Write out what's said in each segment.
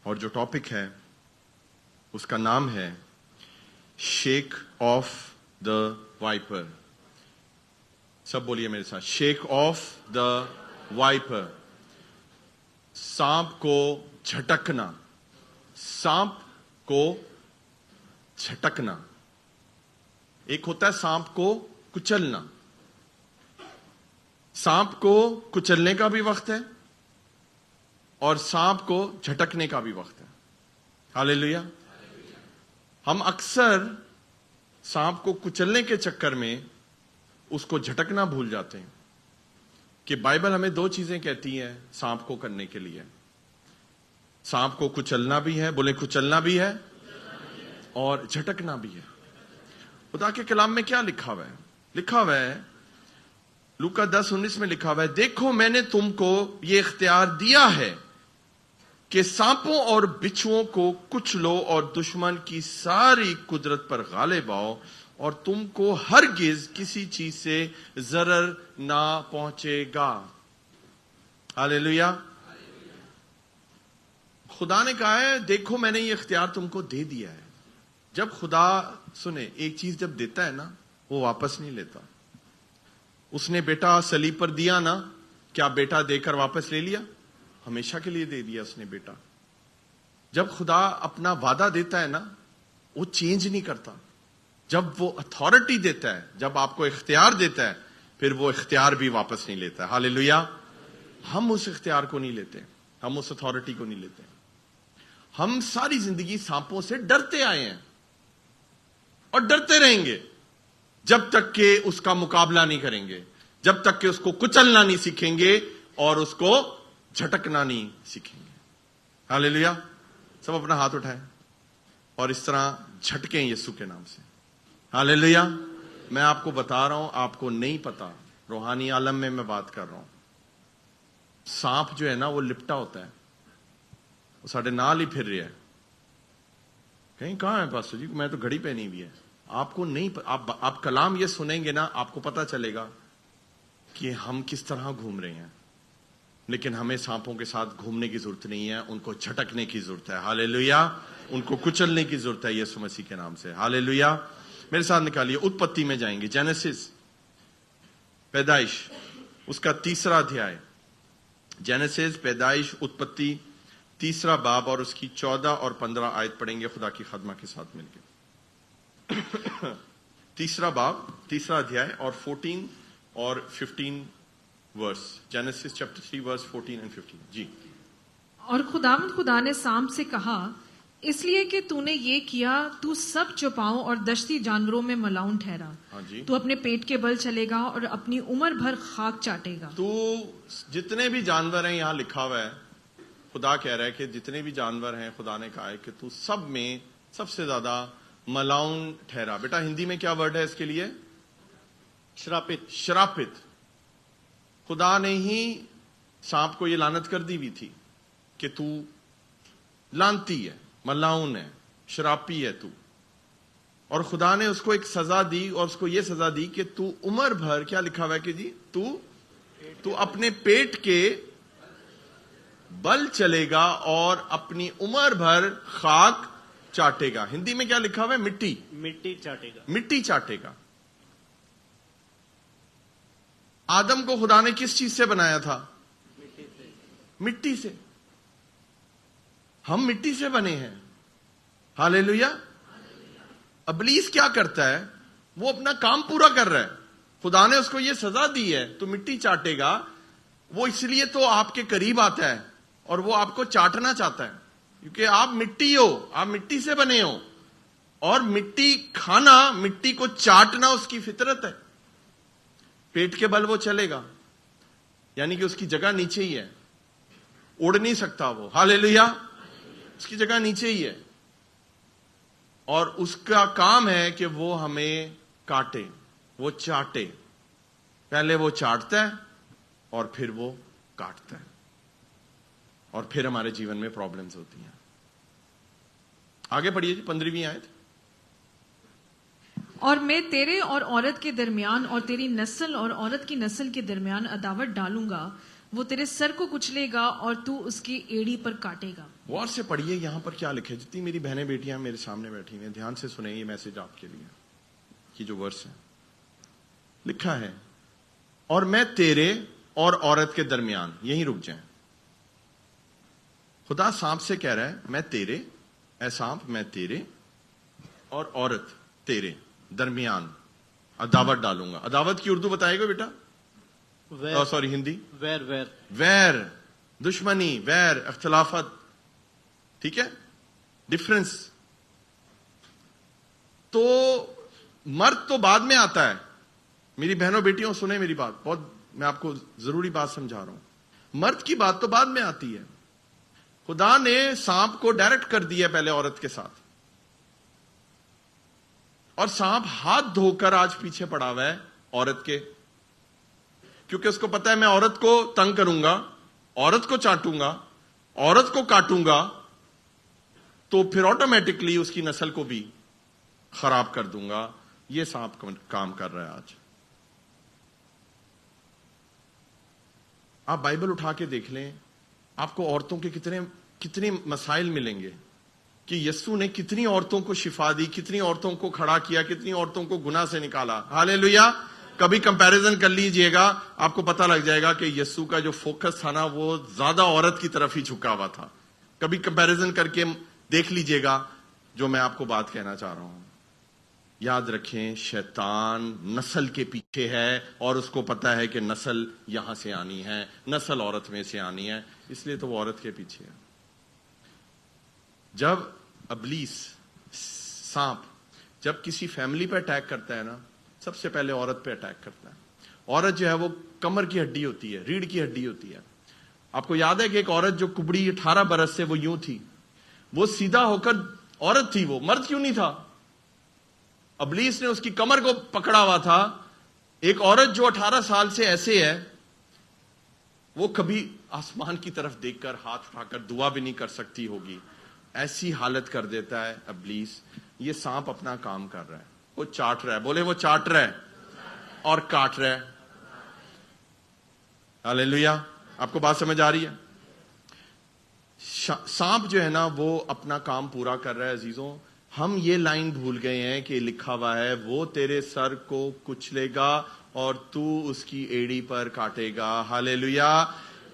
اور جو ٹاپک ہے اس کا نام ہے شیک آف دا وائپر. سب بولیے میرے ساتھ, شیک آف دا وائپر. سانپ کو جھٹکنا, سانپ کو جھٹکنا. ایک ہوتا ہے سانپ کو کچلنا. سانپ کو کچلنے کا بھی وقت ہے اور سانپ کو جھٹکنے کا بھی وقت ہے. ہاللیلویا. ہم اکثر سانپ کو کچلنے کے چکر میں اس کو جھٹکنا بھول جاتے ہیں کہ بائبل ہمیں دو چیزیں کہتی ہے سانپ کو کرنے کے لیے. سانپ کو کچلنا بھی ہے, بولے کچلنا بھی ہے, اور جھٹکنا بھی ہے. خدا کے کلام میں کیا لکھا ہوا ہے؟ لکھا ہوا ہے لوکا 10:19 میں لکھا ہوا ہے, دیکھو میں نے تم کو یہ اختیار دیا ہے کہ سانپوں اور بچھوؤں کو کچلو اور دشمن کی ساری قدرت پر غالب آؤ اور تم کو ہرگز کسی چیز سے ضرر نہ پہنچے گا. ہاللیلویا. خدا نے کہا ہے دیکھو میں نے یہ اختیار تم کو دے دیا ہے. جب خدا سنے ایک چیز جب دیتا ہے نا وہ واپس نہیں لیتا. اس نے بیٹا صلیب پر دیا نا, کیا بیٹا دے کر واپس لے لیا؟ ہمیشہ کے لیے دے دیا اس نے بیٹا. جب خدا اپنا وعدہ دیتا ہے نا وہ چینج نہیں کرتا. جب وہ اتھارٹی دیتا ہے, جب آپ کو اختیار دیتا ہے, پھر وہ اختیار بھی واپس نہیں لیتا ہے. ہاللیلویا. ہم اس اختیار کو نہیں لیتے, ہم اس اتھارٹی کو نہیں لیتے. ہم ساری زندگی سانپوں سے ڈرتے آئے ہیں اور ڈرتے رہیں گے جب تک کہ اس کا مقابلہ نہیں کریں گے, جب تک کہ اس کو کچلنا نہیں سیکھیں گے اور اس کو جھٹکنا نہیں سیکھیں گے. ہاللیلویا. سب اپنا ہاتھ اٹھائیں اور اس طرح جھٹکیں یسوع کے نام سے. ہاللیلویا. میں آپ کو بتا رہا ہوں, آپ کو نہیں پتا, روحانی عالم میں بات کر رہا ہوں. سانپ جو ہے نا وہ لپٹا ہوتا ہے, وہ ساڑھے نال ہی پھر رہا ہے. کہیں کہاں ہے پاسٹر جی, میں تو گھڑی پہنی ہوئی ہے. آپ کو نہیں, آپ کلام یہ سنیں گے نا آپ کو پتا چلے گا کہ ہم کس طرح گھوم رہے ہیں. لیکن ہمیں سانپوں کے ساتھ گھومنے کی ضرورت نہیں ہے, ان کو جھٹکنے کی ضرورت ہے. ہاللیلویا. ان کو کچلنے کی ضرورت ہے یسوع مسیح کے نام سے. ہاللیلویا. میرے ساتھ نکالیے, اتپتی میں جائیں گے. جینیسس, پیدائش, اس کا 3 ادھیائے. جینیسس, پیدائش, اتپتی, 3 باب اور اس کی 14 اور 15 آیت پڑھیں گے خدا کی خدمہ کے ساتھ مل کے. 3 باب, 3 ادھیائے اور 14 اور 15 verse. Genesis chapter 3 verse 14 and 15. جی. اور خدا نے سانپ سے کہا, اس لیے کہ تو نے یہ کیا, تو سب چوپاؤں اور دشتی جانوروں میں ملاؤن ٹھہرا. تو اپنے پیٹ کے بل چلے گا اور اپنی عمر بھر خاک چاٹے گا. تو جتنے بھی جانور ہیں, یہاں لکھا ہوا ہے, خدا کہہ رہا ہے کہ جتنے بھی جانور ہیں خدا نے کہا ہے کہ تو سب میں سب سے زیادہ ملاؤن ٹھہرا. بیٹا ہندی میں کیا ورڈ ہے اس کے لیے؟ شراپت. شراپت. خدا نے ہی سانپ کو یہ لعنت کر دی ہوئی تھی کہ تو لانتی ہے, ملاؤن ہے, شراپی ہے تو. اور خدا نے اس کو ایک سزا دی اور اس کو یہ سزا دی کہ تو عمر بھر, کیا لکھا ہوا ہے کہ جی, تو اپنے پیٹ کے بل چلے گا اور اپنی عمر بھر خاک چاٹے گا. ہندی میں کیا لکھا ہوا ہے؟ مٹی. مٹی چاٹے گا. مٹی چاٹے گا. آدم کو خدا نے کس چیز سے بنایا تھا؟ مٹی سے. ہم مٹی سے بنے ہیں. ہاللیلویا. ابلیس کیا کرتا ہے؟ وہ اپنا کام پورا کر رہا ہے. خدا نے اس کو یہ سزا دی ہے تو مٹی چاٹے گا. وہ اس لیے تو آپ کے قریب آتا ہے اور وہ آپ کو چاٹنا چاہتا ہے کیونکہ آپ مٹی ہو, آپ مٹی سے بنے ہو, اور مٹی کھانا, مٹی کو چاٹنا اس کی فطرت ہے. پیٹ کے بل وہ چلے گا, یعنی کہ اس کی جگہ نیچے ہی ہے, اڑ نہیں سکتا وہ. ہاللیلویا. اس کی جگہ نیچے ہی ہے اور اس کا کام ہے کہ وہ ہمیں کاٹے, وہ چاٹے. پہلے وہ چاٹتا ہے اور پھر وہ کاٹتا ہے, اور پھر ہمارے جیون میں پرابلمز ہوتی ہیں. آگے پڑھیے جی, 15ویں آیت. اور میں تیرے اور عورت کے درمیان اور تیری نسل اور عورت کی نسل کے درمیان عداوت ڈالوں گا, وہ تیرے سر کو کچلے گا اور تو اس کی ایڑی پر کاٹے گا. غور سے پڑھیے یہاں پر کیا لکھے. جتنی میری بہنیں بیٹیاں میرے سامنے بیٹھی ہوئی ہیں, دھیان سے سنیں یہ میسج آپ کے لیے. یہ جو ورس ہے لکھا ہے, اور میں تیرے اور عورت کے درمیان. یہیں رک جائیں. خدا سانپ سے کہہ رہا ہے میں تیرے, اے سانپ میں تیرے اور عورت تیرے درمیان عداوت ڈالوں گا. عداوت کی اردو بتائے گا بیٹا؟ سوری ہندی. ویر. ویر, دشمنی, ویر, اختلافات, ٹھیک ہے, ڈفرنس. تو مرد تو بعد میں آتا ہے. میری بہنوں بیٹیوں سنیں میری بات, بہت میں آپ کو ضروری بات سمجھا رہا ہوں. مرد کی بات تو بعد میں آتی ہے. خدا نے سانپ کو ڈائریکٹ کر دیا پہلے عورت کے ساتھ, اور سانپ ہاتھ دھو کر آج پیچھے پڑا ہوا ہے عورت کے, کیونکہ اس کو پتا ہے میں عورت کو تنگ کروں گا, عورت کو چاٹوں گا, عورت کو کاٹوں گا, تو پھر آٹومیٹکلی اس کی نسل کو بھی خراب کر دوں گا. یہ سانپ کام کر رہا ہے آج. آپ بائبل اٹھا کے دیکھ لیں, آپ کو عورتوں کے کتنے مسائل ملیں گے کہ یسوع نے کتنی عورتوں کو شفا دی, کتنی عورتوں کو کھڑا کیا, کتنی عورتوں کو گناہ سے نکالا. ہاللیلویا. کبھی کمپیریزن کر لیجئے گا, آپ کو پتہ لگ جائے گا کہ یسوع کا جو فوکس تھا نا وہ زیادہ عورت کی طرف ہی جھکا ہوا تھا. کبھی کمپیریزن کر کے دیکھ لیجئے گا جو میں آپ کو بات کہنا چاہ رہا ہوں. یاد رکھیں شیطان نسل کے پیچھے ہے, اور اس کو پتا ہے کہ نسل یہاں سے آنی ہے, نسل عورت میں سے آنی ہے, اس لیے تو وہ عورت کے پیچھے ہے. جب ابلیس سانپ جب کسی فیملی پہ اٹیک کرتا ہے نا, سب سے پہلے عورت پہ اٹیک کرتا ہے. عورت جو ہے وہ کمر کی ہڈی ہوتی ہے, ریڑھ کی ہڈی ہوتی ہے. آپ کو یاد ہے کہ ایک عورت جو کبڑی 18 برس سے وہ یوں تھی, وہ سیدھا ہو کر عورت تھی, وہ مرد کیوں نہیں تھا؟ ابلیس نے اس کی کمر کو پکڑا ہوا تھا. ایک عورت جو 18 سال سے ایسے ہے, وہ کبھی آسمان کی طرف دیکھ کر ہاتھ اٹھا کر دعا بھی نہیں کر سکتی ہوگی. ایسی حالت کر دیتا ہے ابلیس. یہ سانپ اپنا کام کر رہا ہے, وہ چاٹ رہا ہے. بولے وہ چاٹ رہا ہے اور کاٹ رہا ہے. ہاللیلویا. آپ کو بات سمجھ آ رہی ہے؟ سانپ جو ہے نا وہ اپنا کام پورا کر رہا ہے. عزیزوں, ہم یہ لائن بھول گئے ہیں کہ لکھا ہوا ہے وہ تیرے سر کو کچلے گا اور تو اس کی ایڑی پر کاٹے گا. ہاللیلویا.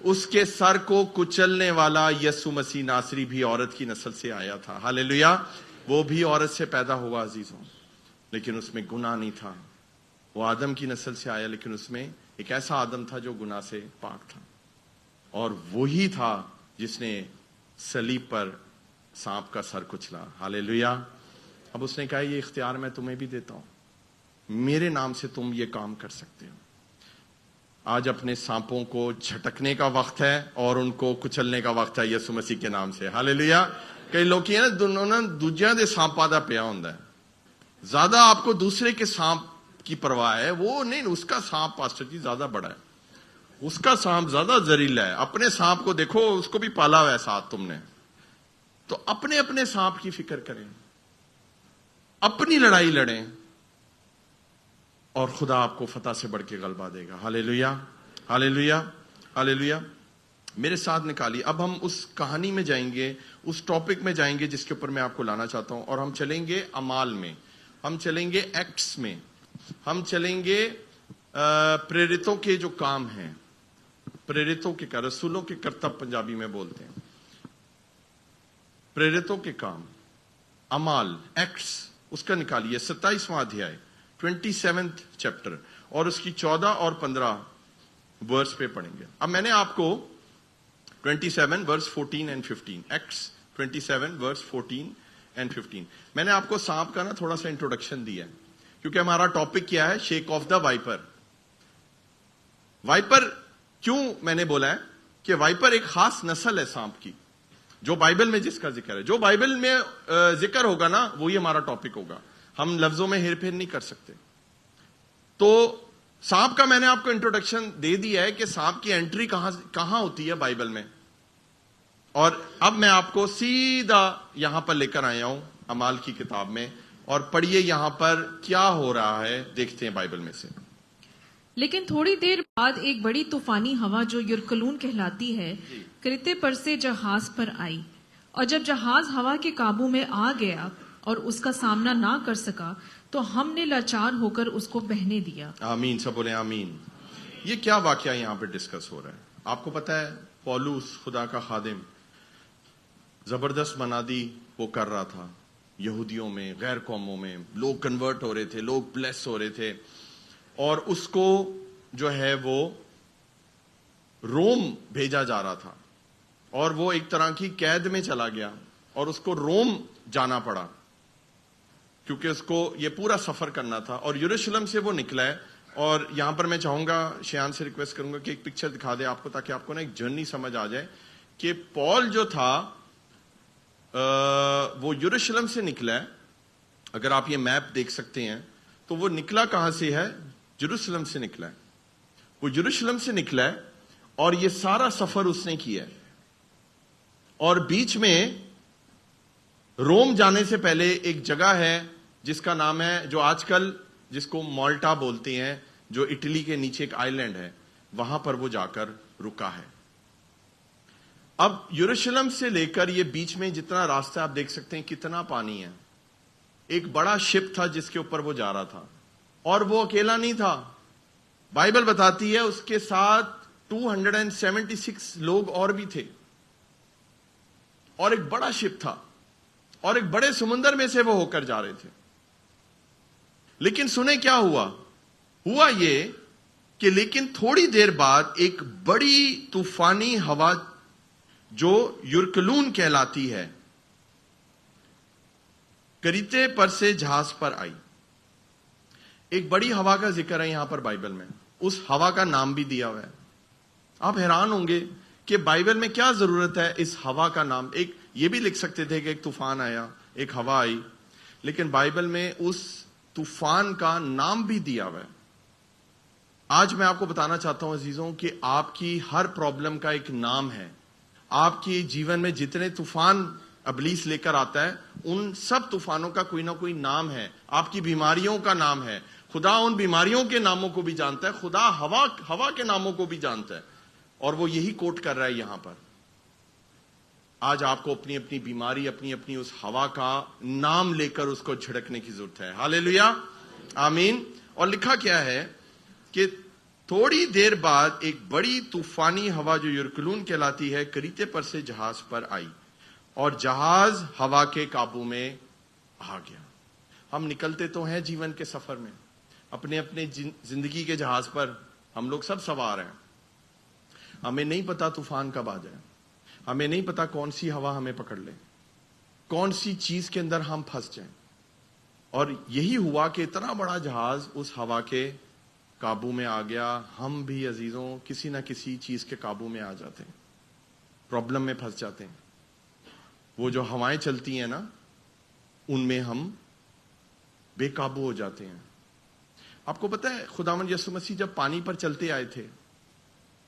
اس کے سر کو کچلنے والا یسوع مسیح ناصری بھی عورت کی نسل سے آیا تھا. ہاللیلویا. وہ بھی عورت سے پیدا ہوا عزیزوں, لیکن اس میں گناہ نہیں تھا. وہ آدم کی نسل سے آیا, لیکن اس میں ایک ایسا آدم تھا جو گناہ سے پاک تھا, اور وہی تھا جس نے صلیب پر سانپ کا سر کچلا. ہاللیلویا. اب اس نے کہا یہ اختیار میں تمہیں بھی دیتا ہوں, میرے نام سے تم یہ کام کر سکتے ہو. آج اپنے سانپوں کو جھٹکنے کا وقت ہے اور ان کو کچلنے کا وقت ہے یسوع مسیح کے نام سے. ہاللیلویا. کئی لوگ یہ نا دوجیاں دے سانپاں دا پیا ہوندا ہے. زیادہ آپ کو دوسرے کے سانپ کی پرواہ ہے, وہ نہیں, اس کا سانپ پاسٹر جی زیادہ بڑا ہے, اس کا سانپ زیادہ زہریلا ہے. اپنے سانپ کو دیکھو, اس کو بھی پالا ہوا ہے ساتھ تم نے. تو اپنے اپنے سانپ کی فکر کریں, اپنی لڑائی لڑیں, اور خدا آپ کو فتح سے بڑھ کے غلبہ دے گا. ہاللیلویا. ہاللیلویا. ہاللیلویا. میرے ساتھ نکالیے. اب ہم اس کہانی میں جائیں گے, اس ٹاپک میں جائیں گے جس کے اوپر میں آپ کو لانا چاہتا ہوں, اور ہم چلیں گے اعمال میں, ہم چلیں گے ایکٹس میں, ہم چلیں گے پریرتوں کے جو کام ہیں, پریرتوں کے رسولوں کے کرتب پنجابی میں بولتے ہیں, پریرتوں کے کام, اعمال, ایکٹس. اس کا نکالیے 27واں ادھیائے 27th چیپٹر, اور اس کی 14 اور 15 ورس پہ پڑھیں گے. اب میں نے آپ کو 27 ورس 14 and 15, ایکٹس 27 ورس 14 and 15, میں نے آپ کو سانپ کا نا تھوڑا سا انٹروڈکشن دیا ہے, کیونکہ ہمارا ٹاپک کیا ہے, shake of the wiper. Wiper کیوں میں نے بولا ہے کہ وائپر ایک خاص نسل ہے سانپ کی, جو بائبل میں جس کا ذکر ہے. جو بائبل میں ذکر ہوگا نا وہی ہمارا ٹاپک ہوگا, ہم لفظوں میں ہیر پھیر نہیں کر سکتے. تو سانپ کا میں نے آپ کو انٹروڈکشن دے دیا ہے کہ سانپ کی انٹری کہاں ہوتی ہے بائبل میں, اور اب میں آپ کو سیدھا یہاں پر لے کر آیا ہوں اعمال کی کتاب میں, اور پڑھیے یہاں پر کیا ہو رہا ہے, دیکھتے ہیں بائبل میں سے. لیکن تھوڑی دیر بعد ایک بڑی طوفانی ہوا جو یرکلون کہلاتی ہے کریتے پر سے جہاز پر آئی، اور جب جہاز ہوا کے قابو میں آ گیا اور اس کا سامنا نہ کر سکا تو ہم نے لاچار ہو کر اس کو بہنے دیا۔ آمین، سب بولے آمین۔ یہ کیا واقعہ یہاں پہ ڈسکس ہو رہا ہے؟ آپ کو پتا ہے پولس خدا کا خادم زبردست منادی وہ کر رہا تھا، یہودیوں میں، غیر قوموں میں لوگ کنورٹ ہو رہے تھے، لوگ بلیس ہو رہے تھے، اور اس کو جو ہے وہ روم بھیجا جا رہا تھا، اور وہ ایک طرح کی قید میں چلا گیا اور اس کو روم جانا پڑا کیونکہ اس کو یہ پورا سفر کرنا تھا، اور یروشلم سے وہ نکلا ہے۔ اور یہاں پر میں چاہوں گا، شیان سے ریکویسٹ کروں گا کہ ایک پکچر دکھا دے آپ کو، تاکہ آپ کو نا ایک جرنی سمجھ آ جائے کہ پال جو تھا وہ یروشلم سے نکلا ہے۔ اگر آپ یہ میپ دیکھ سکتے ہیں تو وہ نکلا کہاں سے ہے؟ یروشلم سے نکلا ہے۔ وہ یروشلم سے نکلا ہے اور یہ سارا سفر اس نے کیا ہے، اور بیچ میں روم جانے سے پہلے ایک جگہ ہے جس کا نام ہے، جو آج کل جس کو مالٹا بولتے ہیں، جو اٹلی کے نیچے ایک آئی لینڈ ہے، وہاں پر وہ جا کر رکا ہے۔ اب یروشلم سے لے کر یہ بیچ میں جتنا راستہ آپ دیکھ سکتے ہیں کتنا پانی ہے۔ ایک بڑا شپ تھا جس کے اوپر وہ جا رہا تھا، اور وہ اکیلا نہیں تھا۔ بائبل بتاتی ہے اس کے ساتھ 276 لوگ اور بھی تھے، اور ایک بڑا شپ تھا، اور ایک بڑے سمندر میں سے وہ ہو کر جا رہے تھے۔ لیکن سنیں کیا ہوا یہ کہ لیکن تھوڑی دیر بعد ایک بڑی طوفانی ہوا جو یرکلون کہلاتی ہے کریتے پر سے جہاز پر آئی۔ ایک بڑی ہوا کا ذکر ہے یہاں پر بائبل میں، اس ہوا کا نام بھی دیا ہوا ہے۔ آپ حیران ہوں گے کہ بائبل میں کیا ضرورت ہے اس ہوا کا نام؟ ایک یہ بھی لکھ سکتے تھے کہ ایک طوفان آیا، ایک ہوا آئی، لیکن بائبل میں اس طوفان کا نام بھی دیا ہوا ہے۔ آج میں آپ کو بتانا چاہتا ہوں عزیزوں کہ آپ کی ہر پرابلم کا ایک نام ہے۔ آپ کی جیون میں جتنے طوفان ابلیس لے کر آتا ہے ان سب طوفانوں کا کوئی نہ کوئی نام ہے۔ آپ کی بیماریوں کا نام ہے، خدا ان بیماریوں کے ناموں کو بھی جانتا ہے، خدا ہوا کے ناموں کو بھی جانتا ہے، اور وہ یہی کوٹ کر رہا ہے یہاں پر۔ آج آپ کو اپنی اپنی بیماری، اپنی اس ہوا کا نام لے کر اس کو جھڑکنے کی ضرورت ہے۔ ہاللیلویا، آمین۔ اور لکھا کیا ہے کہ تھوڑی دیر بعد ایک بڑی طوفانی ہوا جو یرکلون کہلاتی ہے کریتے پر سے جہاز پر آئی، اور جہاز ہوا کے قابو میں آ گیا۔ ہم نکلتے تو ہیں جیون کے سفر میں، اپنے اپنے زندگی کے جہاز پر ہم لوگ سب سوار ہیں۔ ہمیں نہیں پتا طوفان کب آ جائے، ہمیں نہیں پتا کون سی ہوا ہمیں پکڑ لے، کون سی چیز کے اندر ہم پھنس جائیں۔ اور یہی ہوا کہ اتنا بڑا جہاز اس ہوا کے قابو میں آ گیا۔ ہم بھی عزیزوں کسی نہ کسی چیز کے قابو میں آ جاتے ہیں، پرابلم میں پھنس جاتے ہیں۔ وہ جو ہوائیں چلتی ہیں نا، ان میں ہم بے قابو ہو جاتے ہیں۔ آپ کو پتا ہے خداوند یسوع مسیح جب پانی پر چلتے آئے تھے،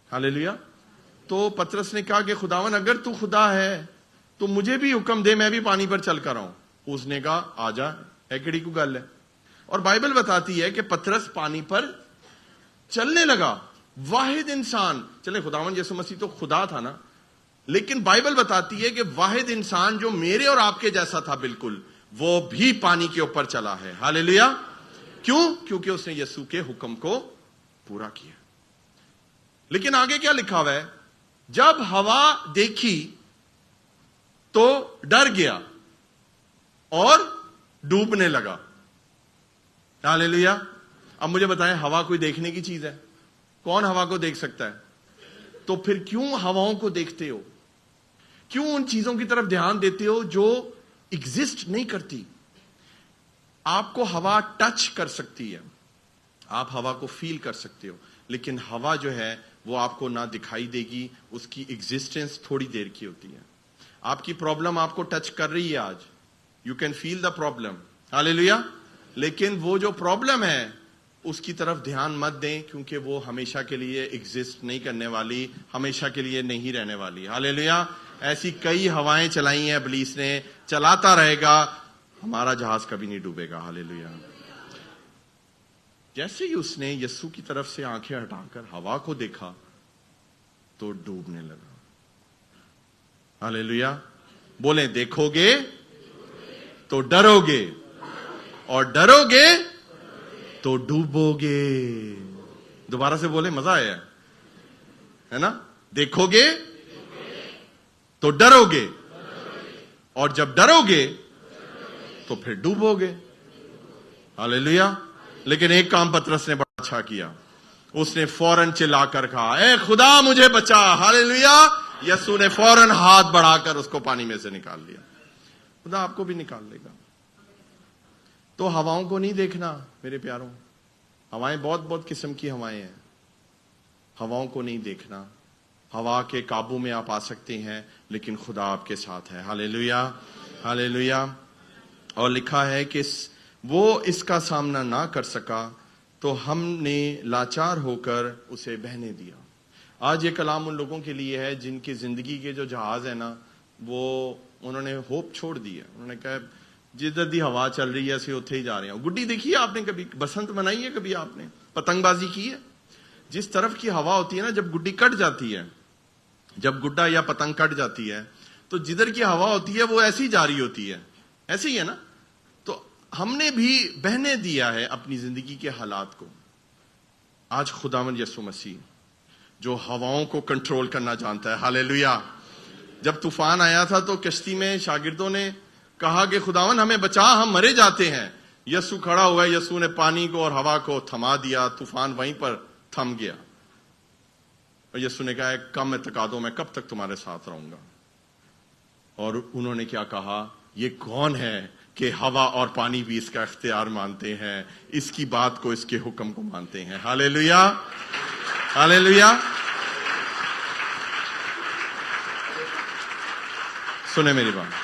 ہاللیلویا، تو پترس نے کہا کہ خداوند اگر تو خدا ہے تو مجھے بھی حکم دے، میں بھی پانی پر چل کر آؤں۔ اس نے کہا آ جا، ایکڑی کو گل ہے۔ اور بائبل بتاتی ہے کہ پترس پانی پر چلنے لگا، واحد انسان۔ چلے خداوند یسوع مسیح تو خدا تھا نا، لیکن بائبل بتاتی ہے کہ واحد انسان جو میرے اور آپ کے جیسا تھا بالکل، وہ بھی پانی کے اوپر چلا ہے۔ ہاللیلویا، کیوں؟ کیونکہ اس نے یسوع کے حکم کو پورا کیا۔ لیکن آگے کیا لکھا ہوا ہے؟ جب ہوا دیکھی تو ڈر گیا اور ڈوبنے لگا۔ ہاللیلویا۔ اب مجھے بتائیں، ہوا کوئی دیکھنے کی چیز ہے؟ کون ہوا کو دیکھ سکتا ہے؟ تو پھر کیوں ہواؤں کو دیکھتے ہو؟ کیوں ان چیزوں کی طرف دھیان دیتے ہو جو ایگزسٹ نہیں کرتی؟ آپ کو ہوا ٹچ کر سکتی ہے، آپ ہوا کو فیل کر سکتے ہو، لیکن ہوا جو ہے وہ آپ کو نہ دکھائی دے گی، اس کی ایگزسٹنس تھوڑی دیر کی ہوتی ہے۔ آپ کی پرابلم آپ کو ٹچ کر رہی ہے آج، you can feel the problem, hallelujah, لیکن وہ جو پرابلم ہے اس کی طرف دھیان مت دیں، کیونکہ وہ ہمیشہ کے لیے ایگزسٹ نہیں کرنے والی، ہمیشہ کے لیے نہیں رہنے والی۔ ہاللیلویا۔ ایسی کئی ہوائیں چلائی ہیں ابلیس نے، چلاتا رہے گا، ہمارا جہاز کبھی نہیں ڈوبے گا۔ ہاللیلویا۔ جیسے ہی اس نے یسوع کی طرف سے آنکھیں ہٹا کر ہوا کو دیکھا تو ڈوبنے لگا. ہاللیلویا. بولیں دیکھو گے تو ڈرو گے اور ڈرو گے تو ڈوبو گے. دوبارہ سے بولیں, مزہ آیا ہے نا. دیکھو گے تو ڈرو گے اور جب ڈرو گے تو پھر ڈوبو گے. ہاللیلویا. لیکن ایک کام پترس نے بڑا اچھا کیا, اس نے فوراً چلا کر کہا اے خدا مجھے بچا. ہاللیلویا. یسوع نے فوراً ہاتھ بڑھا کر اس کو پانی میں سے نکال لیا. خدا آپ کو بھی نکال لے گا. تو ہواؤں کو نہیں دیکھنا میرے پیاروں. ہوائیں بہت بہت قسم کی ہوائیں ہیں. ہواؤں کو نہیں دیکھنا. ہوا کے قابو میں آپ آ سکتے ہیں لیکن خدا آپ کے ساتھ ہے. ہاللیلویا. ہاللیلویا. اور لکھا ہے کہ وہ اس کا سامنا نہ کر سکا تو ہم نے لاچار ہو کر اسے بہنے دیا. آج یہ کلام ان لوگوں کے لیے ہے جن کی زندگی کے جو جہاز ہے نا, وہ انہوں نے ہوپ چھوڑ دی ہے. انہوں نے کہا جدھر دی ہوا چل رہی ہے اسے اتھے ہی جا رہے ہیں. گڈی دیکھی ہے آپ نے کبھی؟ بسنت منائی ہے کبھی آپ نے؟ پتنگ بازی کی ہے؟ جس طرف کی ہوا ہوتی ہے نا, جب گڈی کٹ جاتی ہے, جب گڈا یا پتنگ کٹ جاتی ہے تو جدھر کی ہوا ہوتی ہے وہ ایسی جاری ہوتی ہے. ایسے ہی ہے نا. تو ہم نے بھی بہنے دیا ہے اپنی زندگی کے حالات کو. آج خداوند یسوع مسیح جو ہواؤں کو کنٹرول کرنا جانتا ہے. ہاللیلویا. جب طوفان آیا تھا تو کشتی میں شاگردوں نے کہا کہ خداوند ہمیں بچا, ہم مرے جاتے ہیں. یسوع کھڑا ہوا, یسوع نے پانی کو اور ہوا کو تھما دیا. طوفان وہیں پر تھم گیا. اور یسوع نے کہا کم اعتقادوں میں کب تک تمہارے ساتھ رہوں گا. اور انہوں نے کیا کہا, یہ کون ہے کہ ہوا اور پانی بھی اس کا اختیار مانتے ہیں, اس کی بات کو, اس کے حکم کو مانتے ہیں. ہاللیلویا. ہاللیلویا. سنیں میری بات.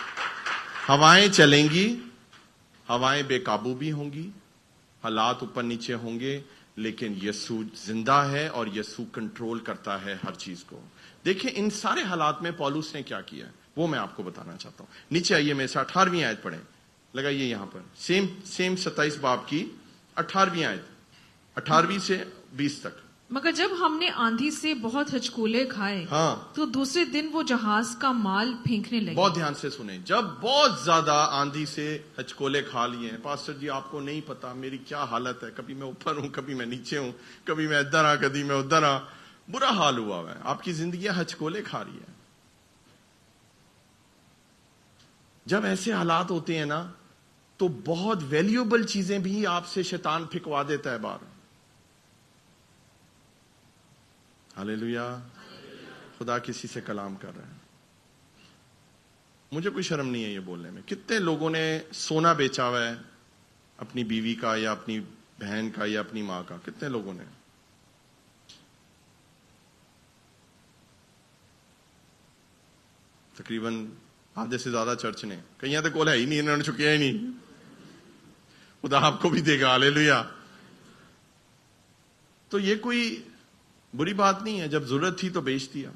ہوائیں چلیں گی, ہوائیں بے قابو بھی ہوں گی, حالات اوپر نیچے ہوں گے, لیکن یسوع زندہ ہے اور یسوع کنٹرول کرتا ہے ہر چیز کو. دیکھیں ان سارے حالات میں پولس نے کیا کیا ہے وہ میں آپ کو بتانا چاہتا ہوں. نیچے آئیے میرے ساتھ 18ویں آیت پڑھیں. لگائیے یہاں پر سیم 27 باب کی 18ویں آیت, 18ویں سے 20 تک. مگر جب ہم نے آندھی سے بہت ہچکولے کھائے تو دوسرے دن وہ جہاز کا مال پھینکنے لگے. بہت دھیان سے سنیں. جب بہت زیادہ آندھی سے ہچکولے کھا لیے ہیں, پاسٹر جی آپ کو نہیں پتا میری کیا حالت ہے, کبھی میں اوپر ہوں, کبھی میں نیچے ہوں, کبھی میں ادھر کبھی میں ادھر, برا حال ہوا ہے. آپ کی زندگیاں ہچکولے کھا رہی ہیں. جب ایسے حالات ہوتے ہیں نا تو بہت ویلیوبل چیزیں بھی آپ سے شیطان پھکوا دیتا ہے باہر. ہاللیلویا. خدا کسی سے کلام کر رہا ہے. مجھے کوئی شرم نہیں ہے یہ بولنے میں. کتنے لوگوں نے سونا بیچا ہوا ہے اپنی بیوی کا یا اپنی بہن کا یا اپنی ماں کا؟ کتنے لوگوں نے؟ تقریباً آدھے سے زیادہ چرچ نے. کہیں تو کول ہے ہی نہیں, انہوں نے چکیا ہی نہیں. خدا آپ کو بھی دے گا. ہاللیلویا. تو یہ کوئی بری بات نہیں ہے, جب ضرورت تھی تو بیچ دیا.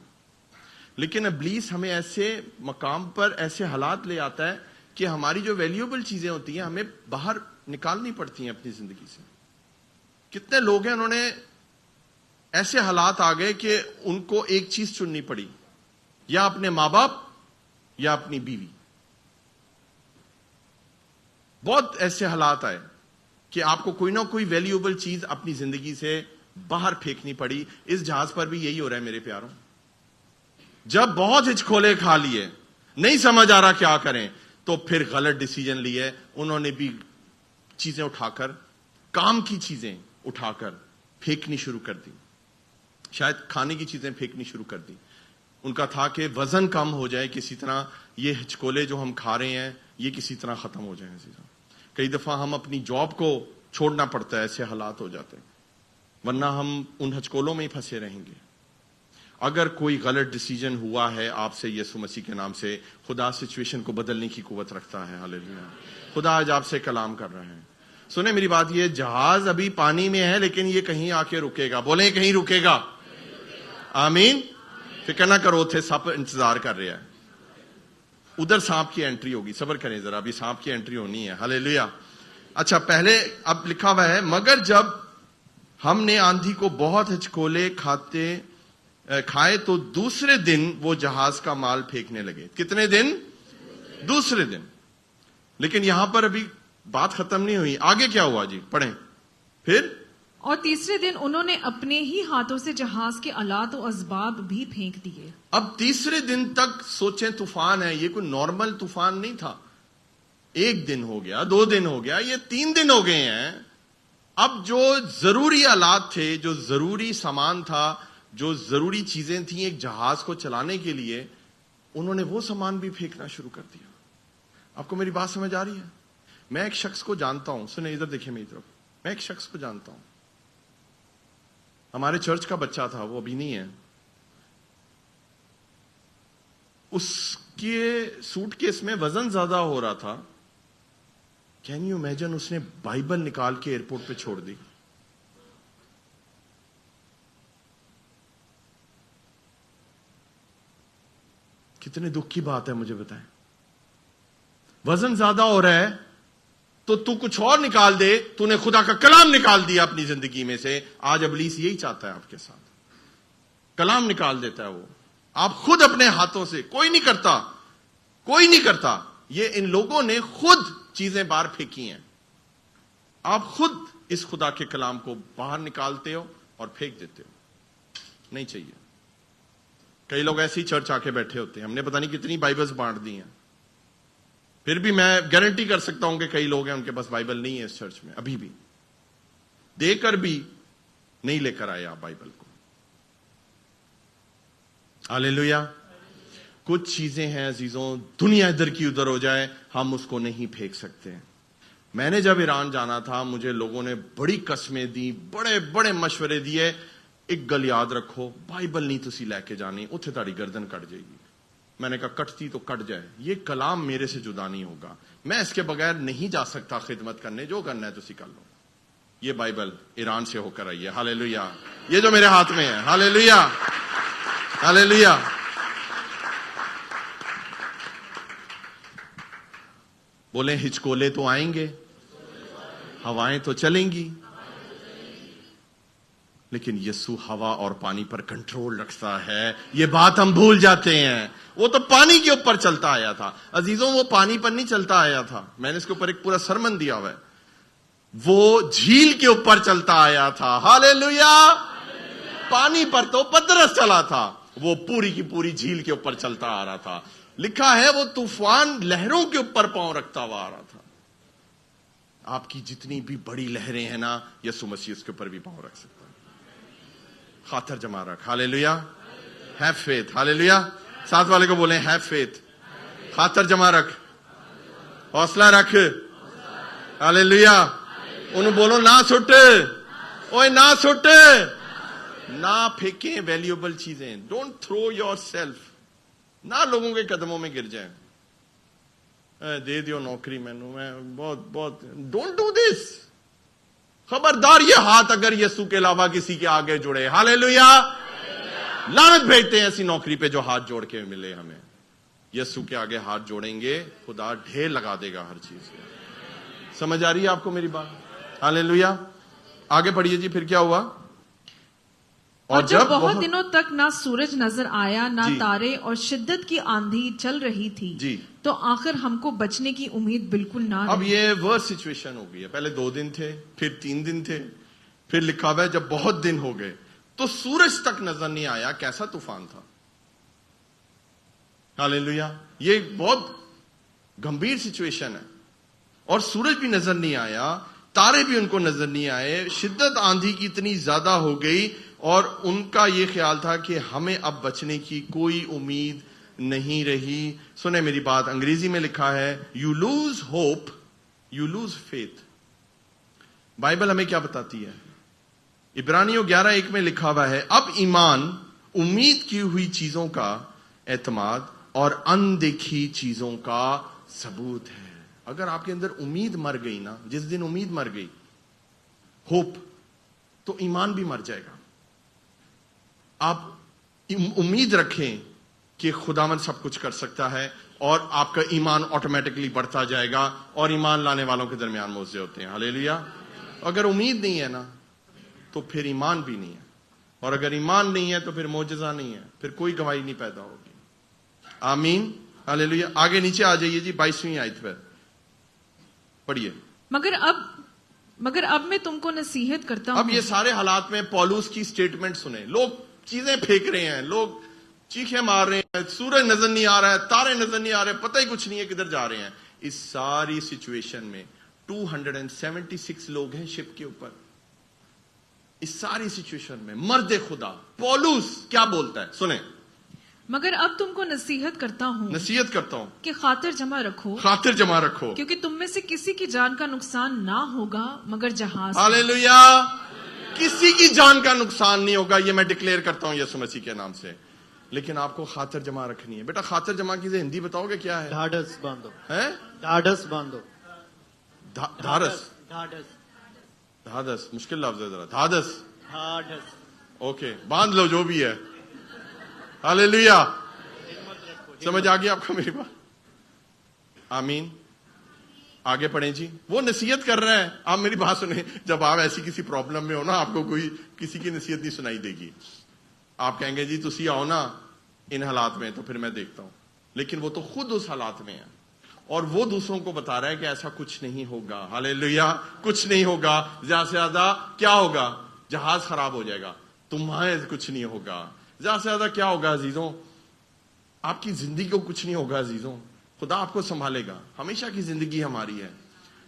لیکن ابلیس ہمیں ایسے مقام پر ایسے حالات لے آتا ہے کہ ہماری جو ویلیوبل چیزیں ہوتی ہیں ہمیں باہر نکالنی پڑتی ہیں اپنی زندگی سے. کتنے لوگ ہیں انہوں نے ایسے حالات آ گئے کہ ان کو ایک چیز چننی پڑی, یا اپنے ماں باپ یا اپنی بیوی. بہت ایسے حالات آئے کہ آپ کو کوئی نہ کوئی ویلیوبل چیز اپنی زندگی سے باہر پھینکنی پڑی. اس جہاز پر بھی یہی ہو رہا ہے میرے پیاروں. جب بہت ہچکولے کھا لیے, نہیں سمجھ آ رہا کیا کریں, تو پھر غلط ڈیسیجن لیے. انہوں نے بھی چیزیں اٹھا کر, کام کی چیزیں اٹھا کر پھینکنی شروع کر دی. شاید کھانے کی چیزیں پھینکنی شروع کر دی. ان کا تھا کہ وزن کم ہو جائے, کسی طرح یہ ہچکولے جو ہم کھا رہے ہیں یہ کسی طرح ختم ہو جائیں. کئی دفعہ ہم اپنی جاب کو چھوڑنا پڑتا ہے, ایسے حالات ہو جاتے ہیں, ورنہ ہم ان ہچکولوں میں ہی پھنسے رہیں گے. اگر کوئی غلط ڈیسیجن ہوا ہے آپ سے یسوع مسیح کے نام سے, خدا سچویشن کو بدلنے کی قوت رکھتا ہے. ہاللیلویا. خدا آج آپ سے کلام کر رہے ہیں. سنیں میری بات, یہ جہاز ابھی پانی میں ہے لیکن یہ کہیں آ کے رکے گا. بولیں کہیں رکے گا. آمین. فکر نہ کرو, تھے سب انتظار کر رہے ہیں. ادھر سانپ کی انٹری ہوگی, صبر کریں ذرا, ابھی سانپ کی انٹری ہونی ہے. ہاللیلویا. اچھا, پہلے اب لکھا ہوا ہے مگر جب ہم نے آندھی کو بہت ہچکولے کھائے تو دوسرے دن وہ جہاز کا مال پھینکنے لگے. کتنے دن؟ دوسرے دن. لیکن یہاں پر ابھی بات ختم نہیں ہوئی. آگے کیا ہوا جی؟ پڑھیں. پھر اور تیسرے دن انہوں نے اپنے ہی ہاتھوں سے جہاز کے آلات و اسباب بھی پھینک دیے. اب تیسرے دن تک سوچیں طوفان ہے, یہ کوئی نارمل طوفان نہیں تھا. 1 دن ہو گیا, 2 دن ہو گیا, یہ 3 دن ہو گئے ہیں. اب جو ضروری آلات تھے, جو ضروری سامان تھا, جو ضروری چیزیں تھیں ایک جہاز کو چلانے کے لیے, انہوں نے وہ سامان بھی پھینکنا شروع کر دیا. آپ کو میری بات سمجھ آ رہی ہے؟ میں ایک شخص کو جانتا ہوں, سنیں ادھر دیکھیں میری طرف. میں ایک شخص کو جانتا ہوں, ہمارے چرچ کا بچہ تھا, وہ ابھی نہیں ہے. اس کے سوٹ کیس میں وزن زیادہ ہو رہا تھا. کین یو امیجن, اس نے بائبل نکال کے ایئرپورٹ پہ چھوڑ دی. کتنے دکھ کی بات ہے, مجھے بتائیں. وزن زیادہ ہو رہا ہے تو تو کچھ اور نکال دے. تو نے خدا کا کلام نکال دیا اپنی زندگی میں سے. آج ابلیس یہی چاہتا ہے آپ کے ساتھ, کلام نکال دیتا ہے وہ. آپ خود اپنے ہاتھوں سے, کوئی نہیں کرتا, کوئی نہیں کرتا. یہ ان لوگوں نے خود چیزیں باہر پھینکی ہیں. آپ خود اس خدا کے کلام کو باہر نکالتے ہو اور پھینک دیتے ہو. نہیں چاہیے. کئی لوگ ایسے ہی چرچ آ کے بیٹھے ہوتے ہیں. ہم نے پتہ نہیں کتنی بائبلز بانٹ دی ہیں. پھر بھی میں گارنٹی کر سکتا ہوں کہ کئی لوگ ہیں ان کے پاس بائبل نہیں ہے اس چرچ میں, ابھی بھی دے کر بھی نہیں لے کر آئے آپ بائبل کو. ہاللیلویا. کچھ چیزیں ہیں عزیزوں, دنیا ادھر کی ادھر ہو جائے, ہم اس کو نہیں پھینک سکتے. میں نے جب ایران جانا تھا, مجھے لوگوں نے بڑی قسمیں دی, بڑے بڑے مشورے دیے. ایک گل یاد رکھو, بائبل نہیں تسی لے کے جانی, اتھے تاڑی گردن کٹ جائے گی. میں نے کہا کٹتی تو کٹ جائے, یہ کلام میرے سے جدا نہیں ہوگا. میں اس کے بغیر نہیں جا سکتا خدمت کرنے. جو کرنا ہے تسی کر لو. یہ بائبل ایران سے ہو کر آئی ہے. ہاللیلویا. یہ جو میرے ہاتھ میں ہے, ہاللیلویا, ہاللیلویا. بولیں ہچکولے تو آئیں گے, ہوائیں تو چلیں گی, لیکن یسوع ہوا اور پانی پر کنٹرول رکھتا ہے. یہ بات ہم بھول جاتے ہیں. وہ تو پانی کے اوپر چلتا آیا تھا عزیزوں, وہ پانی پر نہیں چلتا آیا تھا. میں نے اس کے اوپر ایک پورا سرمن دیا ہوا ہے. وہ جھیل کے اوپر چلتا آیا تھا. ہاللیلویا. پانی پر تو پترس چلا تھا, وہ پوری کی پوری جھیل کے اوپر چلتا آ رہا تھا. لکھا ہے وہ طوفان لہروں کے اوپر پاؤں رکھتا ہوا آ رہا تھا. آپ کی جتنی بھی بڑی لہریں ہیں نا, یسوع مسیح اس کے اوپر بھی پاؤں رکھ سکتا ہے. خاطر جمع رکھ. ہاللیلویا. Have faith. ہاللیلویا. ساتھ والے کو بولیں ہیو فیتھ. خاطر جمع رکھ, حوصلہ رکھ. ہاللیلویا. انہوں بولو نہ سٹ, اوے نہ سٹ, نہ پھینکیں ویلیوبل چیزیں. Don't through your self. نہ لوگوں کے قدموں میں گر جائیں. دے دیو نوکری مینوں, میں بہت بہت. Don't do this. خبردار, یہ ہاتھ اگر یسوع کے علاوہ کسی کے آگے جڑے, ہاللیلویا, لعنت بھیجتے ہیں ایسی نوکری پہ جو ہاتھ جوڑ کے ملے ہمیں. یسوع کے آگے ہاتھ جوڑیں گے, خدا ڈھیر لگا دے گا ہر چیز کو. سمجھ آ رہی ہے آپ کو میری بات؟ ہاللیلویا. آگے پڑھیے جی. پھر کیا ہوا؟ اور جب بہت دنوں تک نہ سورج نظر آیا, نہ تارے, اور شدت کی آندھی چل رہی تھی جی, تو آخر ہم کو بچنے کی امید بالکل نہ. اب یہ ورس سچویشن ہو گئی ہے. پہلے 2 دن تھے, پھر 3 دن تھے, پھر لکھا ہوا ہے جب بہت دن ہو گئے تو سورج تک نظر نہیں آیا. کیسا طوفان تھا. ہاللیلویا. یہ بہت گمبھیر سچویشن ہے. اور سورج بھی نظر نہیں آیا, تارے بھی ان کو نظر نہیں آئے. شدت آندھی کی اتنی زیادہ ہو گئی اور ان کا یہ خیال تھا کہ ہمیں اب بچنے کی کوئی امید نہیں رہی. سنیں میری بات, انگریزی میں لکھا ہے you lose hope, you lose faith. Bible ہمیں کیا بتاتی ہے؟ عبرانیوں 11:1 میں لکھا ہوا ہے اب ایمان امید کی ہوئی چیزوں کا اعتماد اور اندیکھی چیزوں کا ثبوت ہے. اگر آپ کے اندر امید مر گئی نا, جس دن امید مر گئی, ہوپ, تو ایمان بھی مر جائے گا. آپ امید رکھیں کہ خداوند سب کچھ کر سکتا ہے اور آپ کا ایمان آٹومیٹکلی بڑھتا جائے گا. اور ایمان لانے والوں کے درمیان موزے ہوتے ہیں. ہاللیلویا. اگر امید نہیں ہے نا تو پھر ایمان بھی نہیں ہے, اور اگر ایمان نہیں ہے تو پھر معجزہ نہیں ہے, پھر کوئی گواہی نہیں پیدا ہوگی. آمین, ہاللیلویا. آگے نیچے آ جائیے جی 22ویں آیت پر پڑھیے. مگر اب میں تم کو نصیحت کرتا ہوں. اب یہ سارے حالات میں پولوس کی سٹیٹمنٹ سنیں. لوگ چیزیں پھینک رہے ہیں, لوگ چیخیں مار رہے ہیں, سورج نظر نہیں آ رہا ہے, تارے نظر نہیں آ رہے, پتہ ہی کچھ نہیں ہے کدھر جا رہے ہیں. اس ساری سچویشن میں 276 لوگ ہیں شپ کے اوپر. اس ساری سچویشن میں مرد خدا پولوس کیا بولتا ہے سنیں. مگر اب تم کو نصیحت کرتا ہوں کہ خاطر جمع رکھو کیونکہ تم میں سے کسی کی جان کا نقصان نہ ہوگا مگر جہاز. ہاللیلویا. کسی کی جان کا نقصان نہیں ہوگا, یہ میں ڈکلیئر کرتا ہوں یسوع مسیح کے نام سے. لیکن آپ کو خاطر جمع رکھنی ہے. بیٹا خاطر جمع کی ہندی بتاؤ گے کیا ہے؟ ڈھاڑس باندھو. ڈھاڑس باندھو. دھادس مشکل لفظ ہے ذرا. دھادس اوکے, باندھ لو جو بھی ہے. ہاللیلویا. سمجھ آ گئی آپ کو میری بات؟ آمین. آگے پڑھیں جی. وہ نصیحت کر رہا ہے, آپ میری بات سنیں. جب آپ ایسی کسی پرابلم میں ہو نا, آپ کو کوئی کسی کی نصیحت نہیں سنائی دے گی. آپ کہیں گے جی تسی آؤ نا ان حالات میں تو پھر میں دیکھتا ہوں. لیکن وہ تو خود اس حالات میں ہے, اور وہ دوسروں کو بتا رہا ہے کہ ایسا کچھ نہیں ہوگا. ہاللیلویا. کچھ نہیں ہوگا. زیادہ سے زیادہ کیا ہوگا؟ جہاز خراب ہو جائے گا. تمہارے کچھ نہیں ہوگا. زیادہ سے زیادہ کیا ہوگا عزیزوں؟ آپ کی زندگی کو کچھ نہیں ہوگا عزیزوں. خدا آپ کو سنبھالے گا. ہمیشہ کی زندگی ہماری ہے.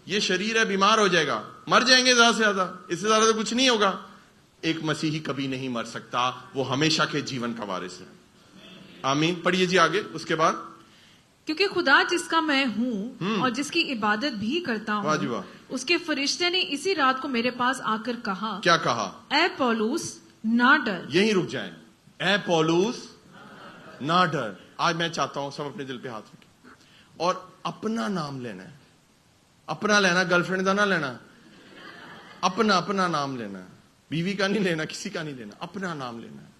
یہ شریر ہے, بیمار ہو جائے گا, مر جائیں گے زیادہ سے زیادہ, اس سے زیادہ تو کچھ نہیں ہوگا. ایک مسیحی کبھی نہیں مر سکتا, وہ ہمیشہ کے جیون کا وارث ہے. آمین. پڑھیے جی آگے اس کے بعد. کیونکہ خدا جس کا میں ہوں اور جس کی عبادت بھی کرتا ہوں, اس کے فرشتے نے اسی رات کو میرے پاس آ کر کہا. کیا کہا؟ اے پولوس نہ ڈر. یہیں رک جائیں. اے پولوس نہ ڈر. آج میں چاہتا ہوں سب اپنے دل پہ ہاتھ رکھیں اور اپنا نام لینا ہے. اپنا لینا, گرل فرینڈ کا نہ لینا, اپنا نام لینا ہے. بیوی کا نہیں لینا, کسی کا نہیں لینا, اپنا نام لینا ہے.